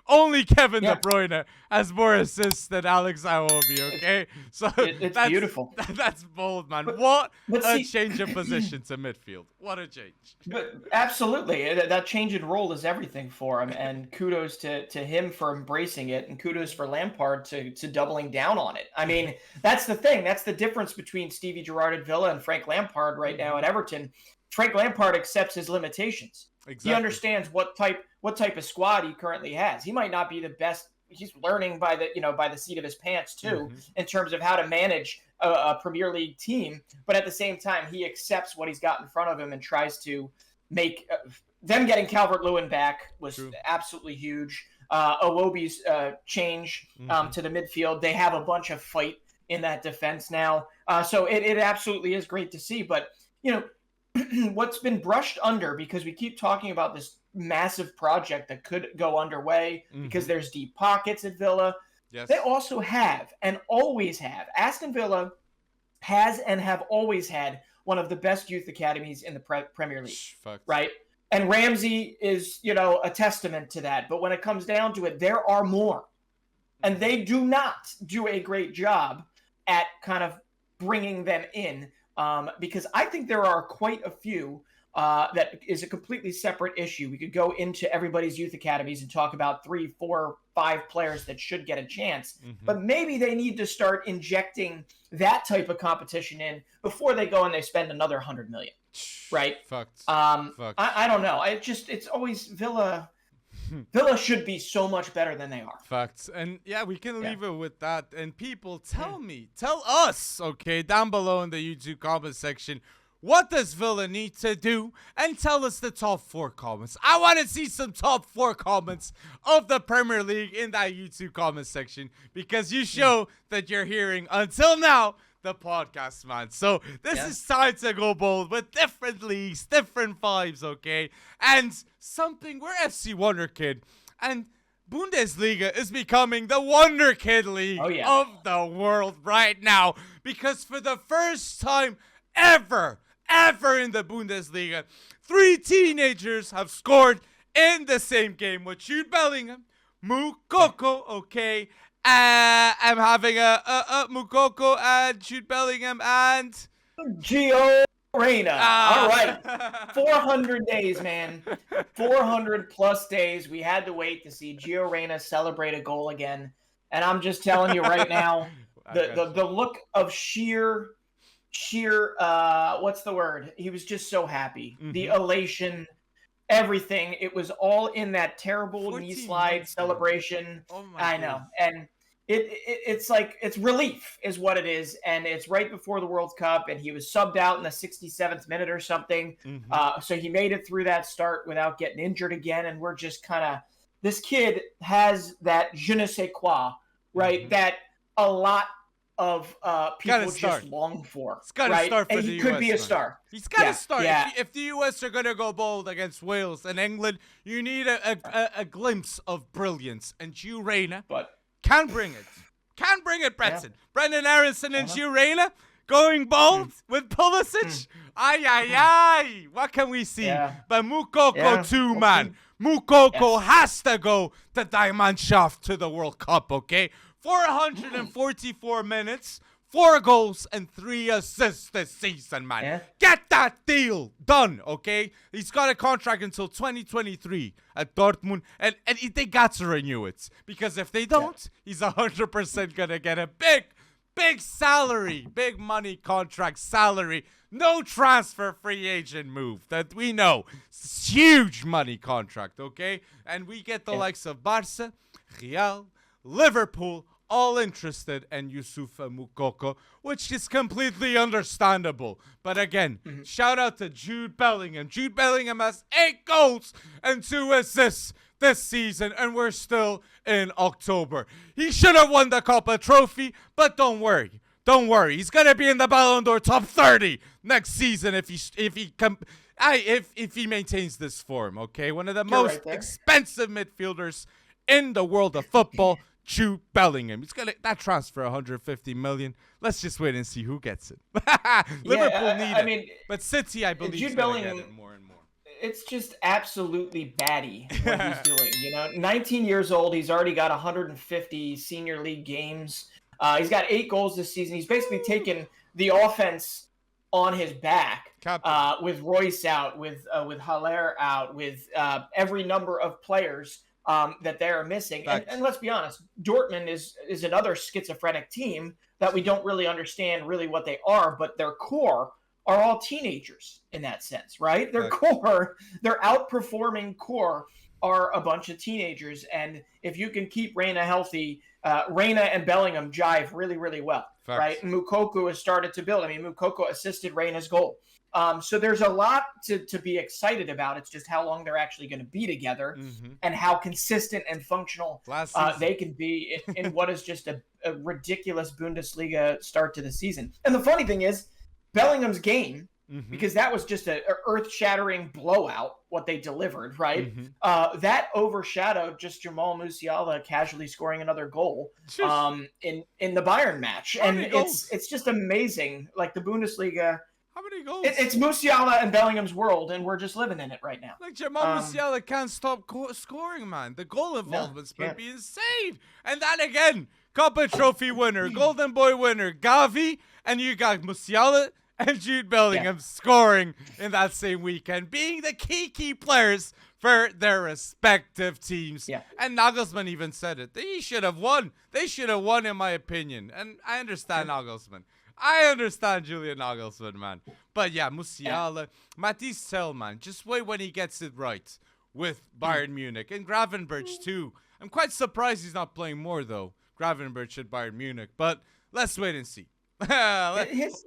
Only Kevin De Bruyne has more assists than Alex Iwobi, okay? So it's beautiful. That's bold, man. What a change of position to midfield. What a change. But absolutely. That change in role is everything for him, and kudos to him for embracing it, and kudos for Lampard to doubling down on it. I mean, that's the thing. That's the difference between Stevie Gerrard at Villa and Frank Lampard right now at Everton. Frank Lampard accepts his limitations. Exactly. He understands what type of squad he currently has. He might not be the best. He's learning by the seat of his pants too, in terms of how to manage a Premier League team. But at the same time, he accepts what he's got in front of him and tries to make them getting Calvert-Lewin back was True. absolutely huge. Iwobi's change to the midfield. They have a bunch of fight in that defense now. So it absolutely is great to see. But, what's been brushed under, because we keep talking about this massive project that could go underway because there's deep pockets at Villa. Yes. They also have and always have. Aston Villa has and have always had one of the best youth academies in the Premier League, right? And Ramsey is, a testament to that. But when it comes down to it, there are more. And they do not do a great job at kind of bringing them in, because I think there are quite a few that is a completely separate issue. We could go into everybody's youth academies and talk about 3, 4, 5 players that should get a chance. But maybe they need to start injecting that type of competition in before they go and they spend another 100 million. Right? Facts. I don't know. It's always Villa. Villa should be so much better than they are. Facts. And yeah, we can leave it with that. And people, tell us, okay, down below in the YouTube comment section, what does Villa need to do? And tell us the top 4 comments. I want to see some top 4 comments of the Premier League in that YouTube comment section, because you show that you're hearing, until now, the podcast, man. So this is time to go bold with different leagues, different vibes, okay? And we're FC Wonderkid, and Bundesliga is becoming the Wonderkid league of the world right now, because for the first time ever in the Bundesliga, 3 teenagers have scored in the same game with Jude Bellingham, Moukoko, okay? I'm having a Moukoko and Jude Bellingham and Gio Reyna. All right. 400 days, man. 400 plus days. We had to wait to see Gio Reyna celebrate a goal again. And I'm just telling you right now, the look of sheer what's the word? He was just so happy. The elation, everything. It was all in that terrible knee slide celebration. Oh my I know. And it's like, it's relief is what it is. And it's right before the World Cup, and he was subbed out in the 67th minute or something. So he made it through that start without getting injured again. And we're just kind of, this kid has that je ne sais quoi, right? That a lot of people just long for. He's got to start for and the he US, could be a man. star. He's got to start. Yeah. If the US are going to go bold against Wales and England, you need a glimpse of brilliance. And Gio Reyna can bring it. Can bring it, Bretton. Brendan Aronson and Gio Reyna going bold with Pulisic. Ay. What can we see? But Moukoko too, man. Moukoko has to go to Diamond Shaft to the World Cup, okay? 444 minutes, 4 goals, and 3 assists this season, man. Get that deal done, okay? He's got a contract until 2023 at Dortmund, and they got to renew it. Because if they don't, he's 100% going to get a big salary, big money contract salary. No transfer free agent move that we know. It's huge money contract, okay? And we get the likes of Barca, Real, Liverpool, all interested in Youssoufa Moukoko, which is completely understandable. But again, shout out to Jude Bellingham. Jude Bellingham has 8 goals and 2 assists this season, and we're still in October. He should have won the Kopa trophy, but don't worry. Don't worry. He's gonna be in the Ballon d'Or top 30 next season if he maintains this form. Okay, one of the most expensive midfielders in the world of football. Jude Bellingham. He's gonna that transfer 150 million. Let's just wait and see who gets it. Liverpool need it. But City, I believe, Jude Bellingham, get it more and more. It's just absolutely batty what he's doing. 19 years old. He's already got 150 senior league games. He's got 8 goals this season. He's basically taken the offense on his back with Royce out, with Haller out, with every number of players that they're missing. And let's be honest, Dortmund is another schizophrenic team that we don't really understand really what they are, but their core are all teenagers in that sense, right? Their core, their outperforming core are a bunch of teenagers, and if you can keep Reina healthy, Reina and Bellingham jive really, really well, Facts. right? Mukoko has started to build. I mean, Mukoko assisted Reina's goal. So there's a lot to be excited about. It's just how long they're actually going to be together and how consistent and functional they can be in what is just a ridiculous Bundesliga start to the season. And the funny thing is, Bellingham's game, because that was just an earth-shattering blowout, what they delivered, right? That overshadowed just Jamal Musiala casually scoring another goal in the Bayern match. And it's just amazing. Like, the Bundesliga... How many goals? It's Musiala and Bellingham's world, and we're just living in it right now. Like, Jamal Musiala can't stop scoring, man. The goal involvement's been insane. And then again, Kopa Trophy winner, Golden Boy winner, Gavi, and you got Musiala and Jude Bellingham scoring in that same weekend, being the key players for their respective teams. And Nagelsmann even said it. They should have won. They should have won, in my opinion. And I understand Nagelsmann. I understand Julian Nagelsmann, man. But yeah, Musiala, Matisse Tell, man. Just wait when he gets it right with Bayern Munich. And Gravenberch, too. I'm quite surprised he's not playing more, though. Gravenberch at Bayern Munich. But let's wait and see. His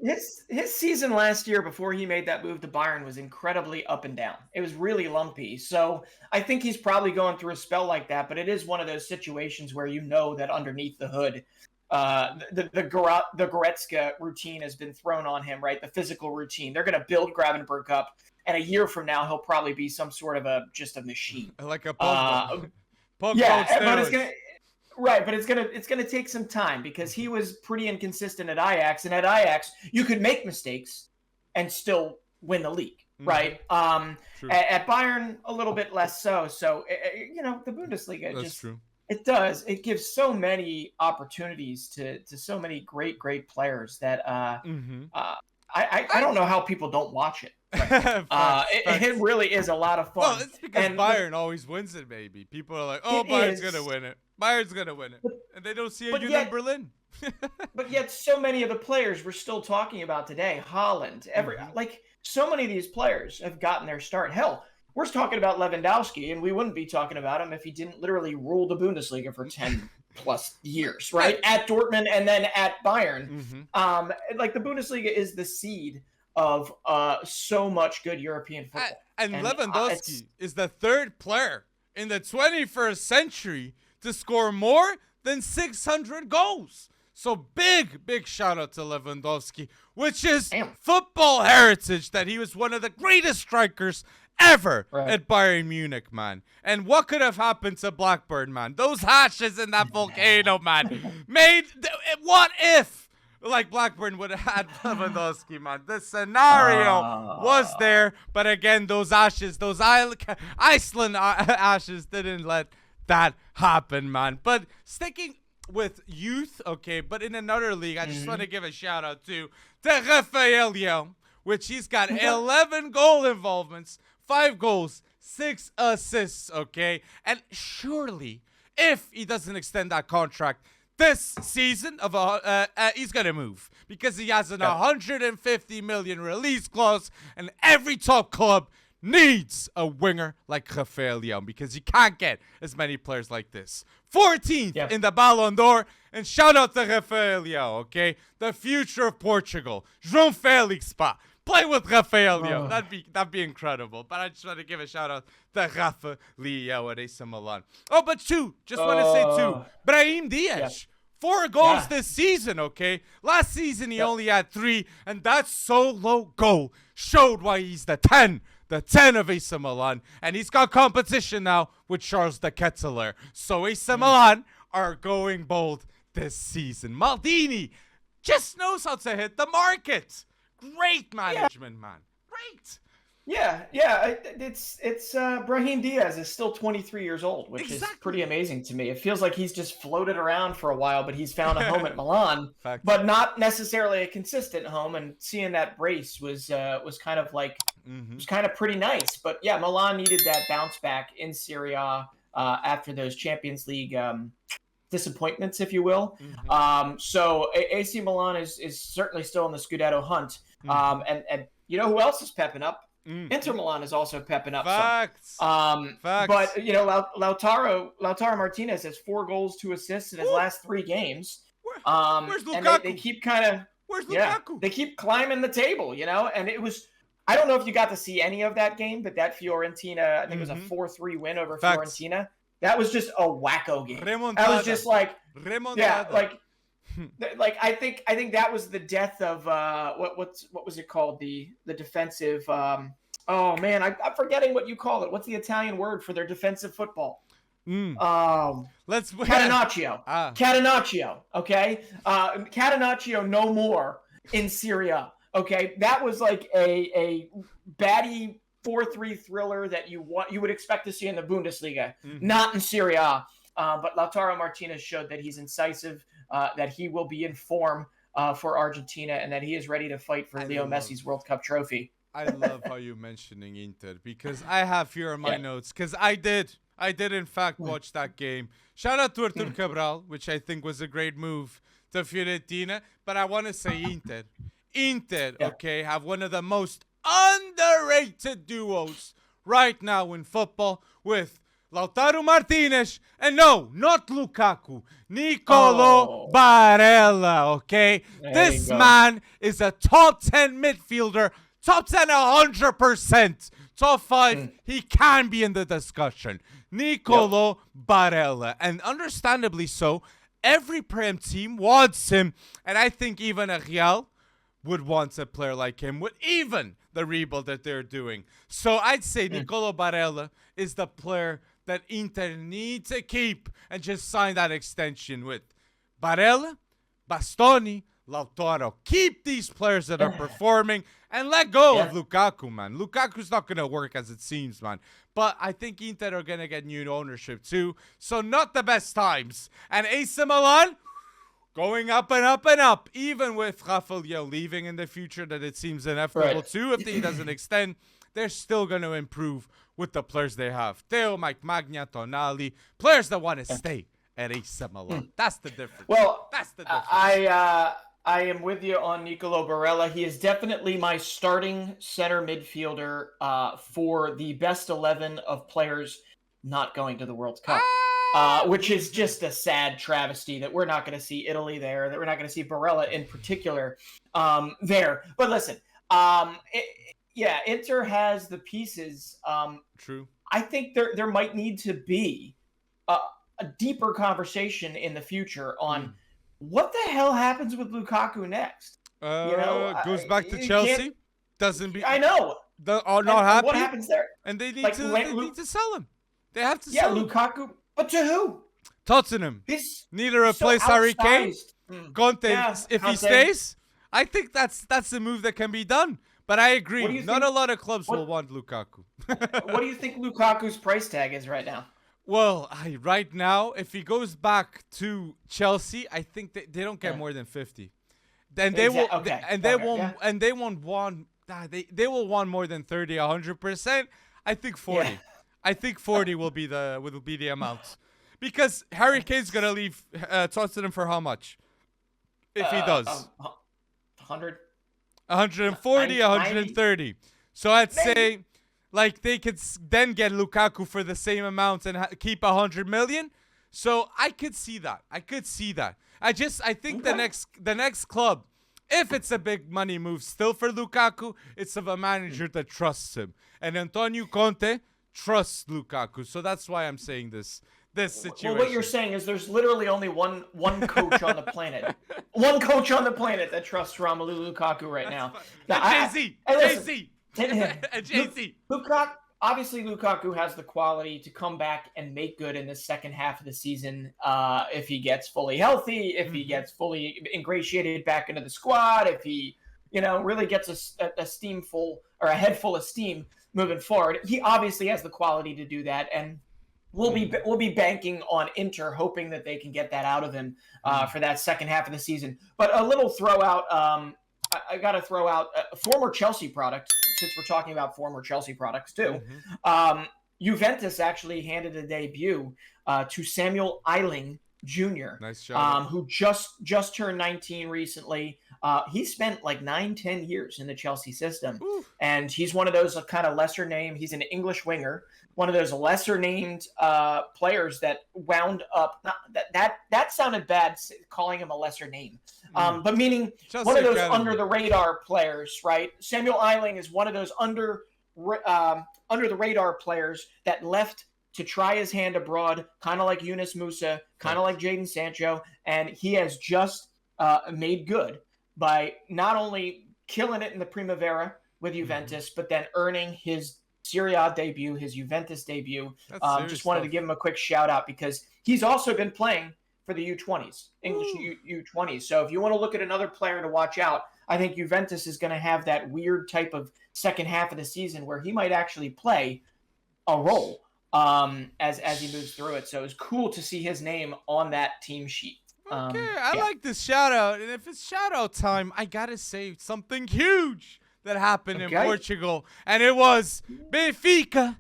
season last year before he made that move to Bayern was incredibly up and down. It was really lumpy. So I think he's probably going through a spell like that. But it is one of those situations where you know that underneath the hood, the Goretzka routine has been thrown on him, right? The physical routine. They're going to build Gravenberch up, and a year from now, he'll probably be some sort of just a machine. Like a punk. But it's gonna take some time because he was pretty inconsistent at Ajax, and at Ajax, you could make mistakes and still win the league, right? At Bayern, a little bit less so. So, the Bundesliga That's true. It does. It gives so many opportunities to so many great players that I don't know how people don't watch it. Right? It really is a lot of fun. Well, it's because Bayern always wins it, maybe. People are like, oh, Bayern's going to win it. Bayern's going to win it. And they don't see a Union Berlin. But yet so many of the players we're still talking about today, Haaland, so many of these players have gotten their start. Hell, we're talking about Lewandowski, and we wouldn't be talking about him if he didn't literally rule the Bundesliga for 10 plus years, right? At Dortmund and then at Bayern. The Bundesliga is the seed of so much good European football. And Lewandowski is the third player in the 21st century to score more than 600 goals. So big shout out to Lewandowski, which is football heritage, that he was one of the greatest strikers ever at Bayern Munich, man. And what could have happened to Blackburn, man? Those hashes in that volcano, man. What if, Blackburn would have had Lewandowski, man? The scenario was there, but again, those ashes, those Iceland ashes didn't let that happen, man. But sticking with youth, okay, but in another league, I just want to give a shout out to Rafael Leão, which he's got 11 goal involvements, 5 goals, 6 assists, okay? And surely, if he doesn't extend that contract this season, he's going to move, because he has an 150 million release clause, and every top club needs a winger like Rafael Leão, because you can't get as many players like this. 14th in the Ballon d'Or, and shout out to Rafael Leão, okay? The future of Portugal. João Félix, play with Rafael Leão. That'd be incredible. But I just want to give a shout out to Rafa Leão at AC Milan. Oh, but just want to say two. Brahim Diaz. 4 goals this season, okay? Last season he only had 3, and that solo goal showed why he's the 10 of AC Milan, and he's got competition now with Charles de Ketelaere. So AC Milan are going bold this season. Maldini just knows how to hit the market. Great management, man. Great. Yeah. It's Brahim Diaz is still 23 years old, which is pretty amazing to me. It feels like he's just floated around for a while, but he's found a home at Milan, but not necessarily a consistent home. And seeing that brace was kind of like was kind of pretty nice. But yeah, Milan needed that bounce back in Serie A after those Champions League disappointments, if you will. So AC Milan is certainly still in the Scudetto hunt. And you know who else is pepping up? Inter Milan is also pepping up Facts. some. Facts. But Lautaro Martinez has 4 goals, 2 assists in his last 3 games. Where's Lukaku? And they keep kind of Lukaku? they keep climbing the table, and it was. I don't know if you got to see any of that game, but that Fiorentina, I think it was a 4-3 win over Fiorentina. That was just a wacko game. Remontada. That was just like, Remontada. like I think that was the death of what was it called, the defensive. Oh man, I'm forgetting what you call it. What's the Italian word for their defensive football? Let's Catenaccio. Catenaccio. Okay, Catenaccio no more in Serie A. Okay, that was like a baddie 4-3 thriller that you would expect to see in the Bundesliga, not in Serie A. But Lautaro Martinez showed that he's incisive, that he will be in form for Argentina, and that he is ready to fight for Leo Messi's World Cup trophy. I love how you're mentioning Inter, because I have here in my notes, because I did in fact watch that game. Shout out to Artur Cabral, which I think was a great move to Fiorentina, but I want to say Inter, okay, have one of the most underrated duos right now in football with Lautaro Martinez and no, not Lukaku, Nicolo Barella, okay? This man is a top 10 midfielder, top 10 100%, top 5, he can be in the discussion. Nicolo Barella, and understandably so, every Prem team wants him, and I think even a Real would want a player like him with even the rebuild that they're doing. So I'd say Nicolo Barella is the player that Inter need to keep and just sign that extension with. Barella, Bastoni, Lautaro. Keep these players that are performing and let go of Lukaku, man. Lukaku's not going to work as it seems, man. But I think Inter are going to get new ownership too. So not the best times. And AC Milan going up and up and up, even with Rafael leaving in the future, that it seems inevitable too. If he doesn't extend, they're still going to improve with the players they have. Theo, Mike Magna, Tonali, players that want to stay at AC Milan. That's the difference. Well, that's the difference. I am with you on Nicolo Barella. He is definitely my starting center midfielder for the best 11 of players not going to the World Cup. Which is just a sad travesty that we're not going to see Italy there, that we're not going to see Barella in particular there. But listen, Inter has the pieces. True. I think there might need to be a deeper conversation in the future on what the hell happens with Lukaku next. Goes back to Chelsea. Doesn't be. I know. Not happy. What happens there? And they need to sell him. They have to sell him. Lukaku. But to who? Tottenham. Need to replace Harry Kane. Conte, if he stays, I think that's the move that can be done. But I agree, not a lot of clubs will want Lukaku. What do you think Lukaku's price tag is right now? Well, right now, if he goes back to Chelsea, I think they don't get more than 50. Then they will, they won't want. They will want more than 30, 100%. I think 40. Yeah. I think 40 will be the amount, because Harry Kane's gonna leave Tottenham for how much? If he does, 100, 140, 130. So I'd say, like, they could then get Lukaku for the same amount and keep 100 million. So I could see that. I think the next club, if it's a big money move still for Lukaku, it's of a manager that trusts him, and Antonio Conte trusts Lukaku. So that's why I'm saying this situation. Well, what you're saying is there's literally only one coach on the planet. One coach on the planet that trusts Romelu Lukaku right now. Jay-Z. Obviously, Lukaku has the quality to come back and make good in the second half of the season if he gets fully healthy, if he gets fully ingratiated back into the squad, if he, really gets a steam full or a head full of steam moving forward. He obviously has the quality to do that, and we'll be banking on Inter, hoping that they can get that out of him for that second half of the season. But a little throw out. I got to throw out a former Chelsea product, since we're talking about former Chelsea products too. Juventus actually handed a debut to Samuel Iling-Junior. Nice job. Who just turned 19 recently. He spent like 9-10 years in the Chelsea system. Ooh. And he's one of those kind of lesser name. He's an English winger, one of those lesser named players that wound up. That sounded bad calling him a lesser name, but meaning Chelsea one of those Academy. under the radar players, right? Samuel Iling is one of those under the radar players that left to try his hand abroad, kind of like Yunus Musa, kind of like Jadon Sancho, and he has just made good by not only killing it in the Primavera with Juventus, but then earning his Serie A debut, his Juventus debut. Just wanted to give him a quick shout out because he's also been playing for the U20s, English U20s. So if you want to look at another player to watch out, I think Juventus is going to have that weird type of second half of the season where he might actually play a role as he moves through it. So it's cool to see his name on that team sheet. Okay, I like this shout out. And if it's shout out time, I got to say something huge that happened in Portugal. And it was Benfica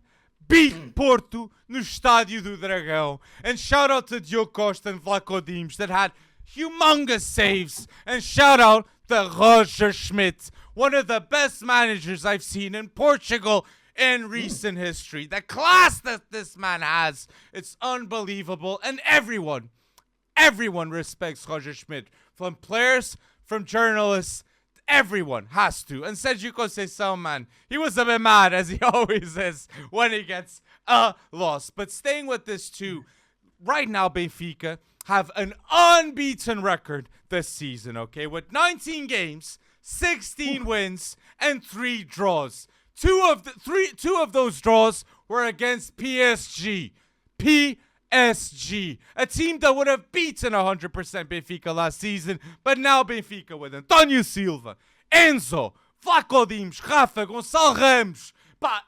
beat Porto no Estádio do Dragão. And shout out to Diogo Costa and Vlaco Dimos that had humongous saves. And shout out to Roger Schmidt, one of the best managers I've seen in Portugal in recent history. The class that this man has, it's unbelievable. And everyone respects Roger Schmidt, from players, from journalists. Everyone has to. And Sergio Conceição, man, he was a bit mad, as he always is, when he gets a loss. But staying with this too, right now Benfica have an unbeaten record this season, okay? With 19 games, 16 wins, and 3 draws. Two of those draws were against PSG. PSG, a team that would have beaten 100% Benfica last season, but now Benfica with António Silva, Enzo, Vlaco Dimos, Rafa, Gonçalo Ramos. But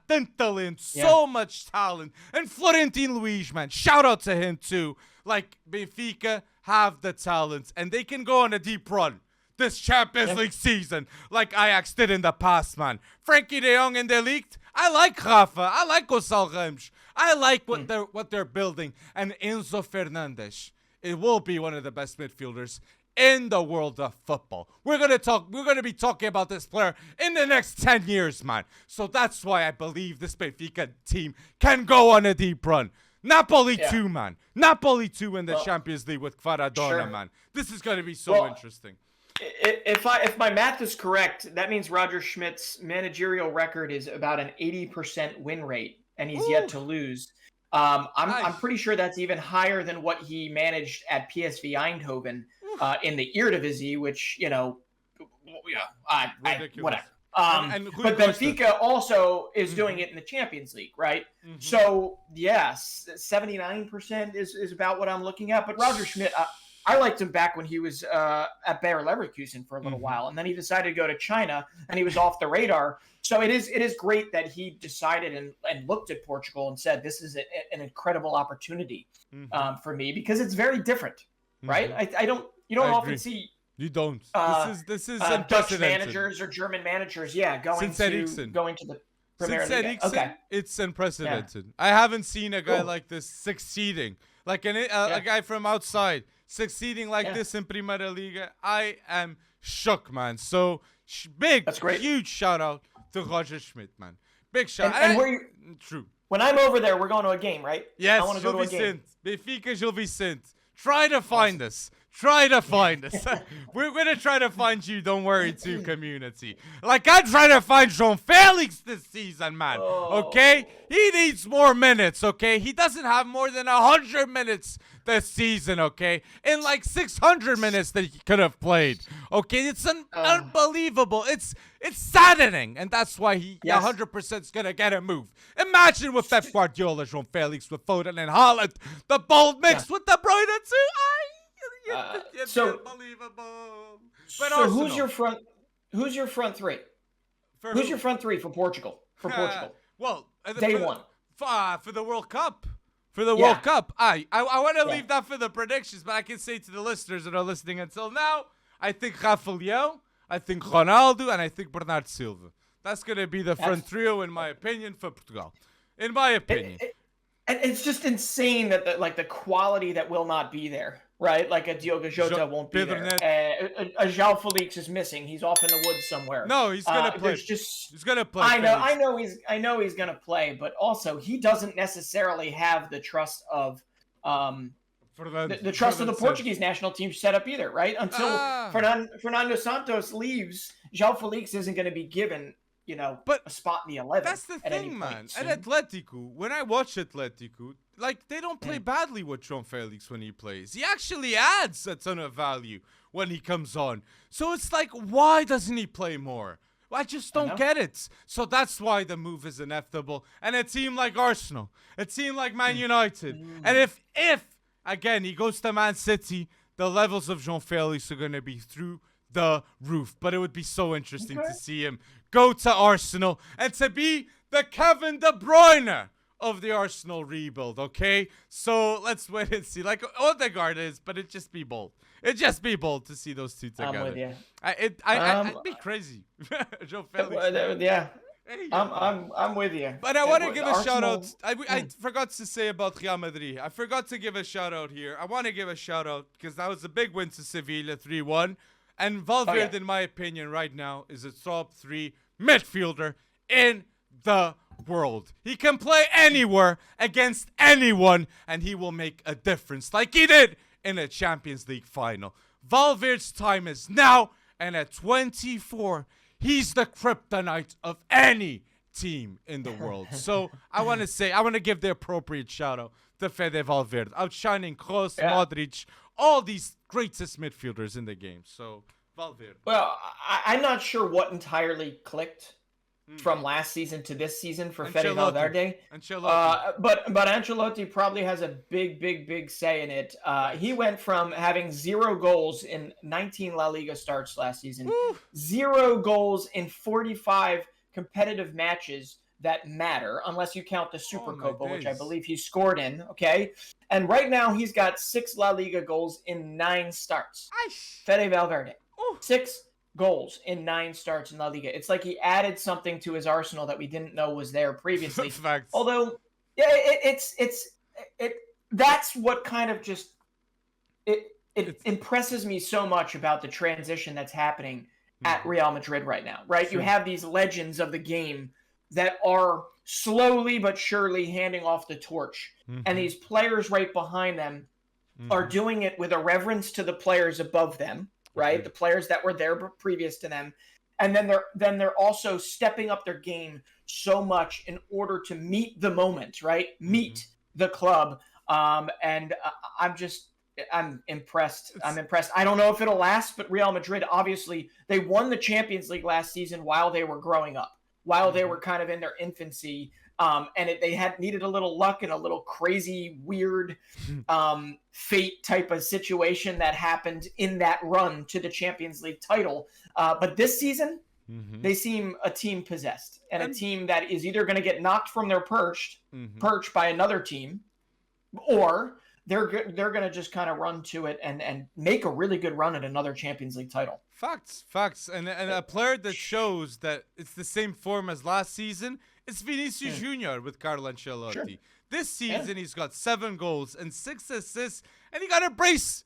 tanto talent, so much talent. And Florentino Luis, man, shout out to him too. Like, Benfica have the talent, and they can go on a deep run this Champions League season, like Ajax did in the past, man. Frankie de Jong in the league, I like Rafa, I like Gonçalo Ramos. I like what they're building. And Enzo Fernandes, it will be one of the best midfielders in the world of football. We're gonna be talking about this player in the next 10 years, man. So that's why I believe this Benfica team can go on a deep run. Napoli 2, man. Napoli 2 in the Champions League with Kvaradona, man. This is gonna be so interesting. If my math is correct, that means Roger Schmidt's managerial record is about an 80% win rate, and he's yet to lose. I'm pretty sure that's even higher than what he managed at PSV Eindhoven in the Eredivisie, which, whatever. But Benfica also is doing it in the Champions League, right? So, yes, 79% is about what I'm looking at. But Roger Schmidt, I liked him back when he was at Bayer Leverkusen for a little while, and then he decided to go to China, and he was off the radar. So it is great that he decided and looked at Portugal and said, this is an incredible opportunity for me, because it's very different, right? You don't often see. You don't. This is Dutch managers or German managers, going to the Premier League. Okay, it's unprecedented. I haven't seen a guy like this succeeding, like a guy from outside succeeding like this in Primera Liga. I am shook, man. So huge shout out to Roger Schmidt, man. Big shout out. True. When I'm over there, we're going to a game, right? Yes, I want to go to a game. Benfica, Gil Vicente. Try to find us. Try to find us. We're going to try to find you. Don't worry, too, community. Like, I'm trying to find João Félix this season, man. Okay? He needs more minutes, okay? He doesn't have more than 100 minutes this season, okay? In like 600 minutes that he could have played. Okay? It's unbelievable. It's saddening. And that's why he 100% is going to get a move. Imagine with Pep Guardiola, João Félix, with Foden and Haaland. The bold mix with De Bruyne, too. It's unbelievable. But so who's your front three? Who's your front three for Portugal? Well, day one. For the World Cup. For the World Cup. I want to leave that for the predictions, but I can say to the listeners that are listening until now, I think Rafa Leão, I think Ronaldo, and I think Bernardo Silva. That's going to be the front trio, in my opinion, for Portugal. In my opinion. And it's just insane that the quality that will not be there. right? Like a Diogo Jota won't be there. A João Félix is missing. He's off in the woods somewhere. No, he's gonna play. There's just he's gonna play. I know he's gonna play, but also he doesn't necessarily have the trust of the trust of the Portuguese national team set up either, right? Until Fernando Santos leaves, João Félix isn't going to be given, a spot in the 11. That's the thing, man. At Atletico, when I watch Atletico, like, they don't play badly with João Félix when he plays. He actually adds a ton of value when he comes on. So it's like, why doesn't he play more? I just don't get it. So that's why the move is inevitable. And a team like Arsenal, a team like Man United, and if again he goes to Man City, the levels of João Félix are going to be through the roof. But it would be so interesting to see him go to Arsenal and to be the Kevin De Bruyne of the Arsenal rebuild, okay? So let's wait and see. Like Odegaard is, but it'd just be bold. It'd just be bold to see those two together. I'm with you. I'd be crazy. João Félix. Yeah. I'm with you. But I want to give a shout out. I forgot to say about Real Madrid. I forgot to give a shout out here. I want to give a shout out because that was a big win to Sevilla, 3-1. And Valverde, in my opinion, right now is a top 3 midfielder in the world. He can play anywhere against anyone, and he will make a difference like he did in a Champions League final. Valverde's time is now, and at 24, he's the kryptonite of any team in the world. So I want to give the appropriate shout out to Fede Valverde, outshining Kroos, Modric, all these greatest midfielders in the game. So Valverde. Well, I'm not sure what entirely clicked from last season to this season for Fede Valverde. But Ancelotti probably has a big say in it. He went from having 0 goals in 19 La Liga starts last season, 0 goals in 45 competitive matches that matter, unless you count the Super Kopa, which I believe he scored in, okay? And right now he's got 6 La Liga goals in 9 starts. Fede Valverde. 6 goals in 9 starts in La Liga. It's like he added something to his arsenal that we didn't know was there previously. Although, that's what kind of just it impresses me so much about the transition that's happening at Real Madrid right now, right? Sure. You have these legends of the game that are slowly but surely handing off the torch, and these players right behind them are doing it with a reverence to the players above them. Right, the players that were there previous to them, and then they're also stepping up their game so much in order to meet the moment, right? Meet the club, and I'm impressed. I'm impressed. I don't know if it'll last, but Real Madrid, obviously, they won the Champions League last season while they were growing up, while they were kind of in their infancy. They had needed a little luck and a little crazy, weird fate type of situation that happened in that run to the Champions League title. But this season, they seem a team possessed and a team that is either going to get knocked from their perch by another team, or they're going to just kind of run to it and make a really good run at another Champions League title. Facts. And a player that shows that it's the same form as last season, it's Vinicius Junior with Carlo Ancelotti. Sure. This season, he's got 7 goals and 6 assists, and he got a brace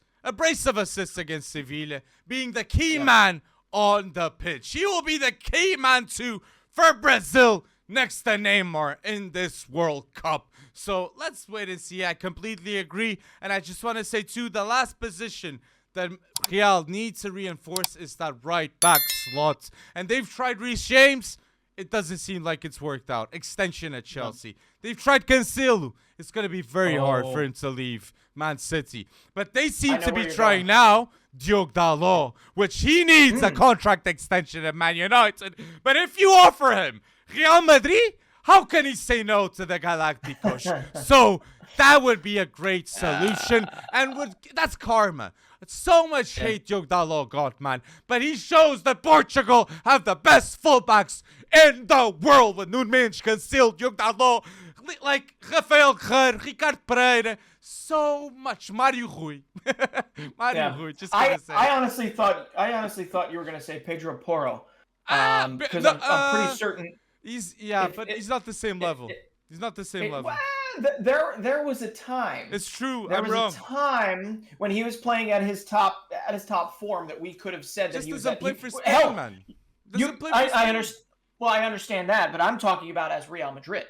of assists against Sevilla, being the key man on the pitch. He will be the key man, too, for Brazil next to Neymar in this World Cup. So let's wait and see. I completely agree. And I just want to say, too, the last position that Real needs to reinforce is that right back slot. And they've tried Reece James. It doesn't seem like it's worked out. Extension at Chelsea. No. They've tried Caicedo. It's going to be very hard for him to leave Man City. But they seem to be trying now Diogo Dalot, which he needs a contract extension at Man United. But if you offer him Real Madrid, how can he say no to the Galacticos? So that would be a great solution. And that's karma. So much hate Diogo Dalot got, man. But he shows that Portugal have the best fullbacks in the world with Nuno Mendes, Cancelo, Diogo Dalot, like Rafael Guerreiro, Ricardo Pereira, so much. Mário Rui. Rui, just gonna say. I honestly thought you were gonna say Pedro Porro. Because I'm pretty certain he's not the same level. He's not the same level. There was a time. It's true. There I'm was wrong. a time when he was playing at his top form that we could have said that Just he was doesn't at. play for Spain, man. Doesn't play for Spain. I understand. Well, I understand that, but I'm talking about as Real Madrid,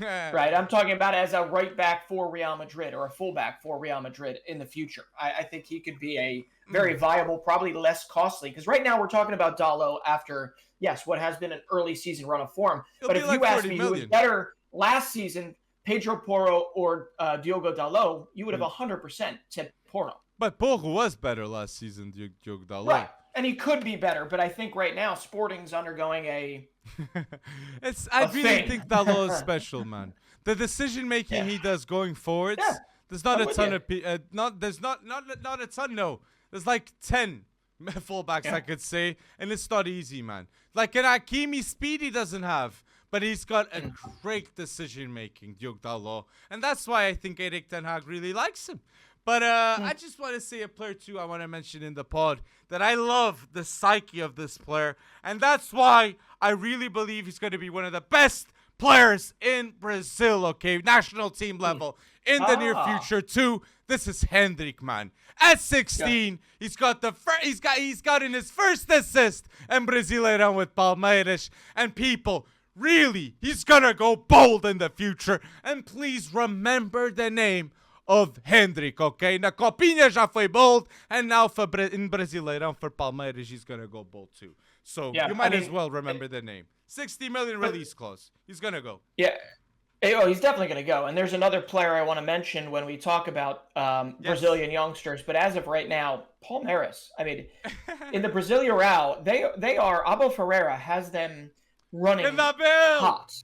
right? I'm talking about as a right back for Real Madrid or a fullback for Real Madrid in the future. I think he could be a very viable, probably less costly. Because right now we're talking about Dalot after, yes, what has been an early season run of form. It'll but be if like you ask 40 me million. who was better last season, Pedro Porro or Diogo Dalot, you would have 100% said Porro. But Porro was better last season, Diogo Dalot. Right. And he could be better, but I think right now Sporting's undergoing I really think Dalot is special, man. The decision making he does going forwards. Yeah. There's not a ton of there's not a ton. No, there's like 10 fullbacks I could say, and it's not easy, man. Like an Hakimi speed he doesn't have, but he's got a great decision making, Diogo Dalot, and that's why I think Erik ten Hag really likes him. But I just want to say a player too I want to mention in the pod that I love the psyche of this player, and that's why I really believe he's going to be one of the best players in Brazil, okay, national team level in the near future too. This is Hendrik, man. At 16, he's got he's got in his first assist in Brasileirão with Palmeiras, and people. Really, he's gonna go bold in the future, and please remember the name of Hendrik, okay? Na Copinha já foi bold, and now in Brasileirão for Palmeiras, he's gonna go bold too. So you might as well remember the name. 60 million release clause. He's gonna go. Yeah. Oh, he's definitely going to go. And there's another player I want to mention when we talk about Brazilian youngsters. But as of right now, Palmeiras. I mean, in the Brasileirão, they are. Abel Ferreira has them running hot.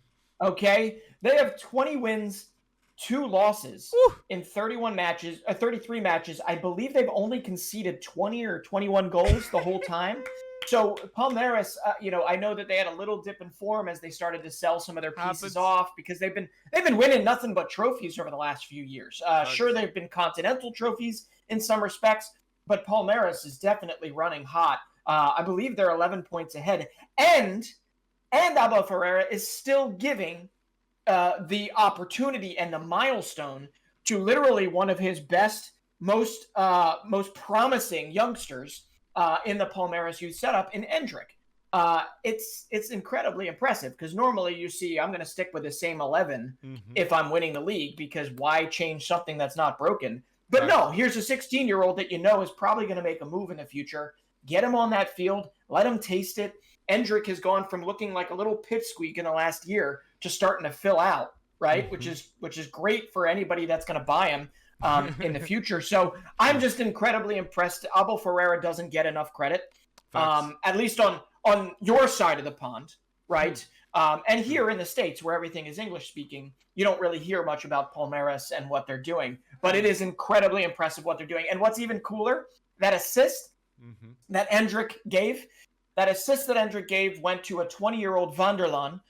Okay, they have 20 wins, 2 losses in 31 matches, 33 matches. I believe they've only conceded 20 or 21 goals the whole time. So Palmeiras, I know that they had a little dip in form as they started to sell some of their pieces off because they've been winning nothing but trophies over the last few years. Sure, they've been continental trophies in some respects, but Palmeiras is definitely running hot. I believe they're 11 points ahead, and Abel Ferreira is still giving the opportunity and the milestone to literally one of his best, most promising youngsters in the Palmeiras youth setup in Hendrik. It's incredibly impressive because normally you see I'm going to stick with the same 11 if I'm winning the league because why change something that's not broken? But no, here's a 16-year-old that is probably going to make a move in the future. Get him on that field. Let him taste it. Hendrik has gone from looking like a little pipsqueak in the last year to starting to fill out, right? Which is great for anybody that's going to buy him in the future. So I'm just incredibly impressed. Abel Ferreira doesn't get enough credit, at least on your side of the pond, right? And here in the States where everything is English speaking, you don't really hear much about Palmeiras and what they're doing, but it is incredibly impressive what they're doing. And what's even cooler, that assist that Hendrik gave went to a 20-year-old Vanderlan,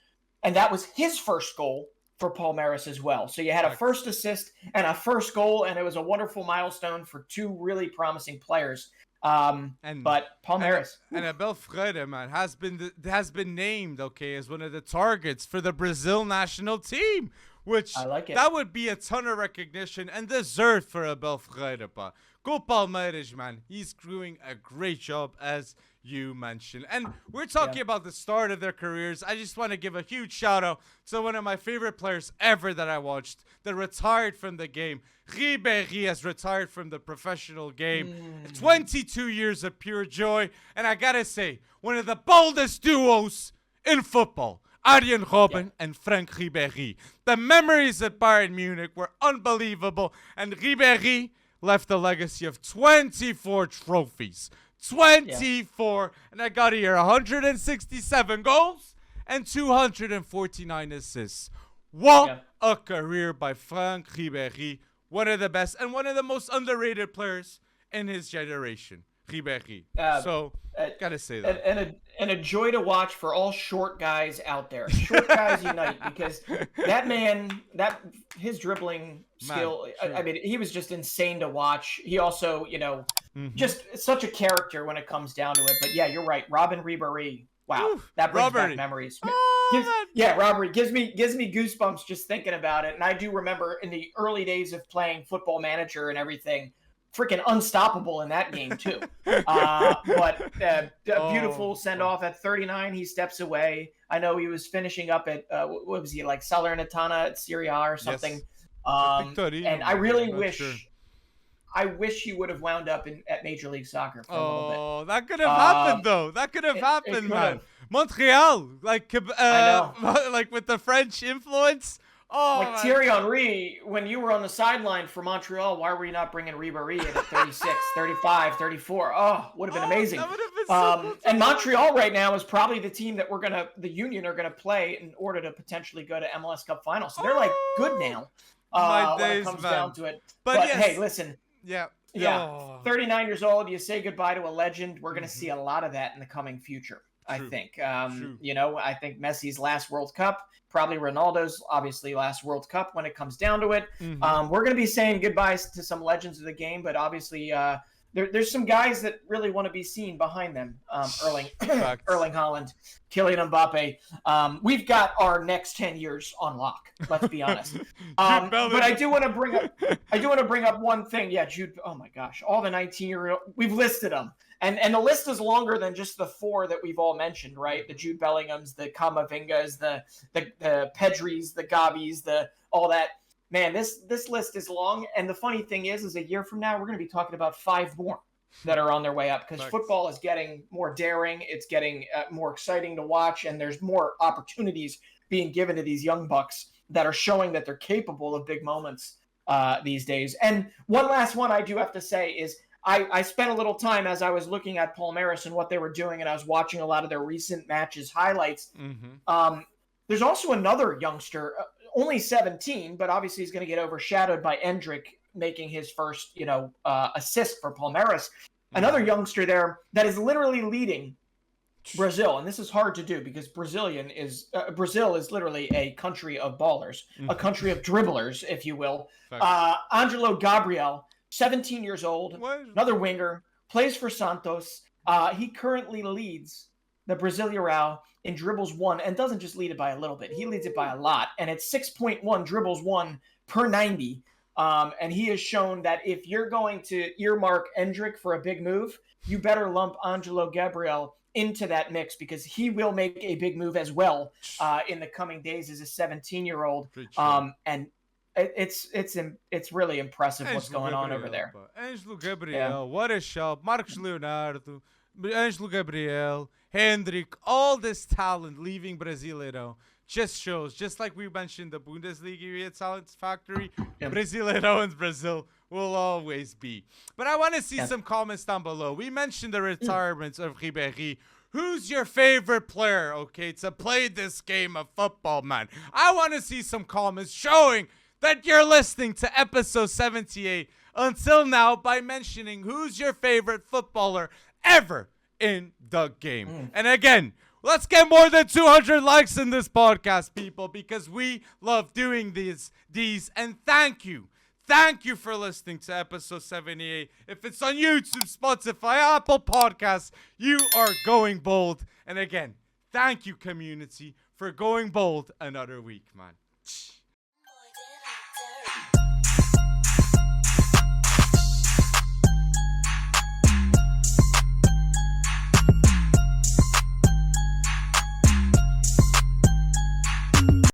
and that was his first goal for Palmeiras as well. So you had a first assist and a first goal, and it was a wonderful milestone for 2 really promising players. But Palmeiras and Abel Ferreira, man, has been named as one of the targets for the Brazil national team, which I like it. That would be a ton of recognition and deserved for Abel Ferreira. But go Palmeiras, man. He's doing a great job as you mentioned. And we're talking about the start of their careers. I just want to give a huge shout out to one of my favorite players ever that I watched that retired from the game. Ribéry has retired from the professional game. 22 years of pure joy. And I gotta say, one of the boldest duos in football. Arjen Robben and Frank Ribéry. The memories at Bayern Munich were unbelievable. And Ribéry left a legacy of 24 trophies. 24, and I got here 167 goals and 249 assists. What a career by Frank Ribéry. One of the best and one of the most underrated players in his generation, Ribéry. Gotta say that. And a joy to watch for all short guys out there. Short guys unite, because that man, his dribbling skill, I mean, he was just insane to watch. He also, just such a character when it comes down to it. But yeah, you're right. Robin Ribéry, Wow, Oof, that brings robbery. back memories. Oh, man. Robbery gives me goosebumps just thinking about it. And I do remember in the early days of playing Football Manager and everything, freaking unstoppable in that game too. But a beautiful send off at 39. He steps away. I know he was finishing up at what was he, like Salernitana at Serie A or something. Yes. And I really wish. I wish he would have wound up at Major League Soccer for a little bit. Oh, that could have happened, though. That could have happened, man. Montreal, like like with the French influence. Oh, like Thierry Henry, when you were on the sideline for Montreal, why were you not bringing Ribera in at 36, 35, 34? Oh, would have been amazing. That would have been so cool. And Montreal right now is probably the team that the Union are going to play in order to potentially go to MLS Cup Finals. So they're like good now when it comes down to it. But yes. Hey, listen. Yeah. 39 years old. You say goodbye to a legend. We're going to see a lot of that in the coming future. True. I think. I think Messi's last World Cup, probably Ronaldo's obviously last World Cup when it comes down to it. We're going to be saying goodbyes to some legends of the game, but obviously there's some guys that really want to be seen behind them. Erling Haaland, Kylian Mbappe. We've got our next 10 years on lock. Let's be honest. But I do want to bring up one thing. Yeah, Jude. Oh my gosh, all the 19-year-old. We've listed them. And the list is longer than just the four that we've all mentioned, right? The Jude Bellinghams, the Camavingas, the Pedris, the Gavis, all that. Man, this list is long. And the funny thing is a year from now, we're going to be talking about 5 more that are on their way up because football is getting more daring. It's getting more exciting to watch. And there's more opportunities being given to these young bucks that are showing that they're capable of big moments these days. And one last one I do have to say is I spent a little time as I was looking at Palmeiras and what they were doing, and I was watching a lot of their recent matches highlights. There's also another youngster, only 17, but obviously he's going to get overshadowed by Endrick making his first, assist for Palmeiras. Another youngster there that is literally leading Brazil, and this is hard to do because Brazil is literally a country of ballers, a country of dribblers, if you will. Angelo Gabriel. 17 years old, another winger, plays for Santos. He currently leads the Brasileirão in dribbles won, and doesn't just lead it by a little bit. He leads it by a lot, and it's 6.1 dribbles won per 90. And he has shown that if you're going to earmark Endrick for a big move, you better lump Angelo Gabriel into that mix because he will make a big move as well in the coming days as a 17-year-old. And it's really impressive what's going on over there. Angelo Gabriel, what a shot. Marcos Leonardo, Angelo Gabriel, Hendrick, all this talent leaving Brasileirão just shows, just like we mentioned the Bundesliga talent factory, Brasileirão and Brazil will always be. But I want to see some comments down below. We mentioned the retirements of Ribéry. Who's your favorite player, to play this game of football, man? I want to see some comments showing that you're listening to episode 78 until now by mentioning who's your favorite footballer ever in the game. And again, let's get more than 200 likes in this podcast, people, because we love doing these. And thank you for listening to episode 78. If it's on YouTube, Spotify, Apple Podcasts, you are going bold. And again, thank you, community, for going bold another week, man.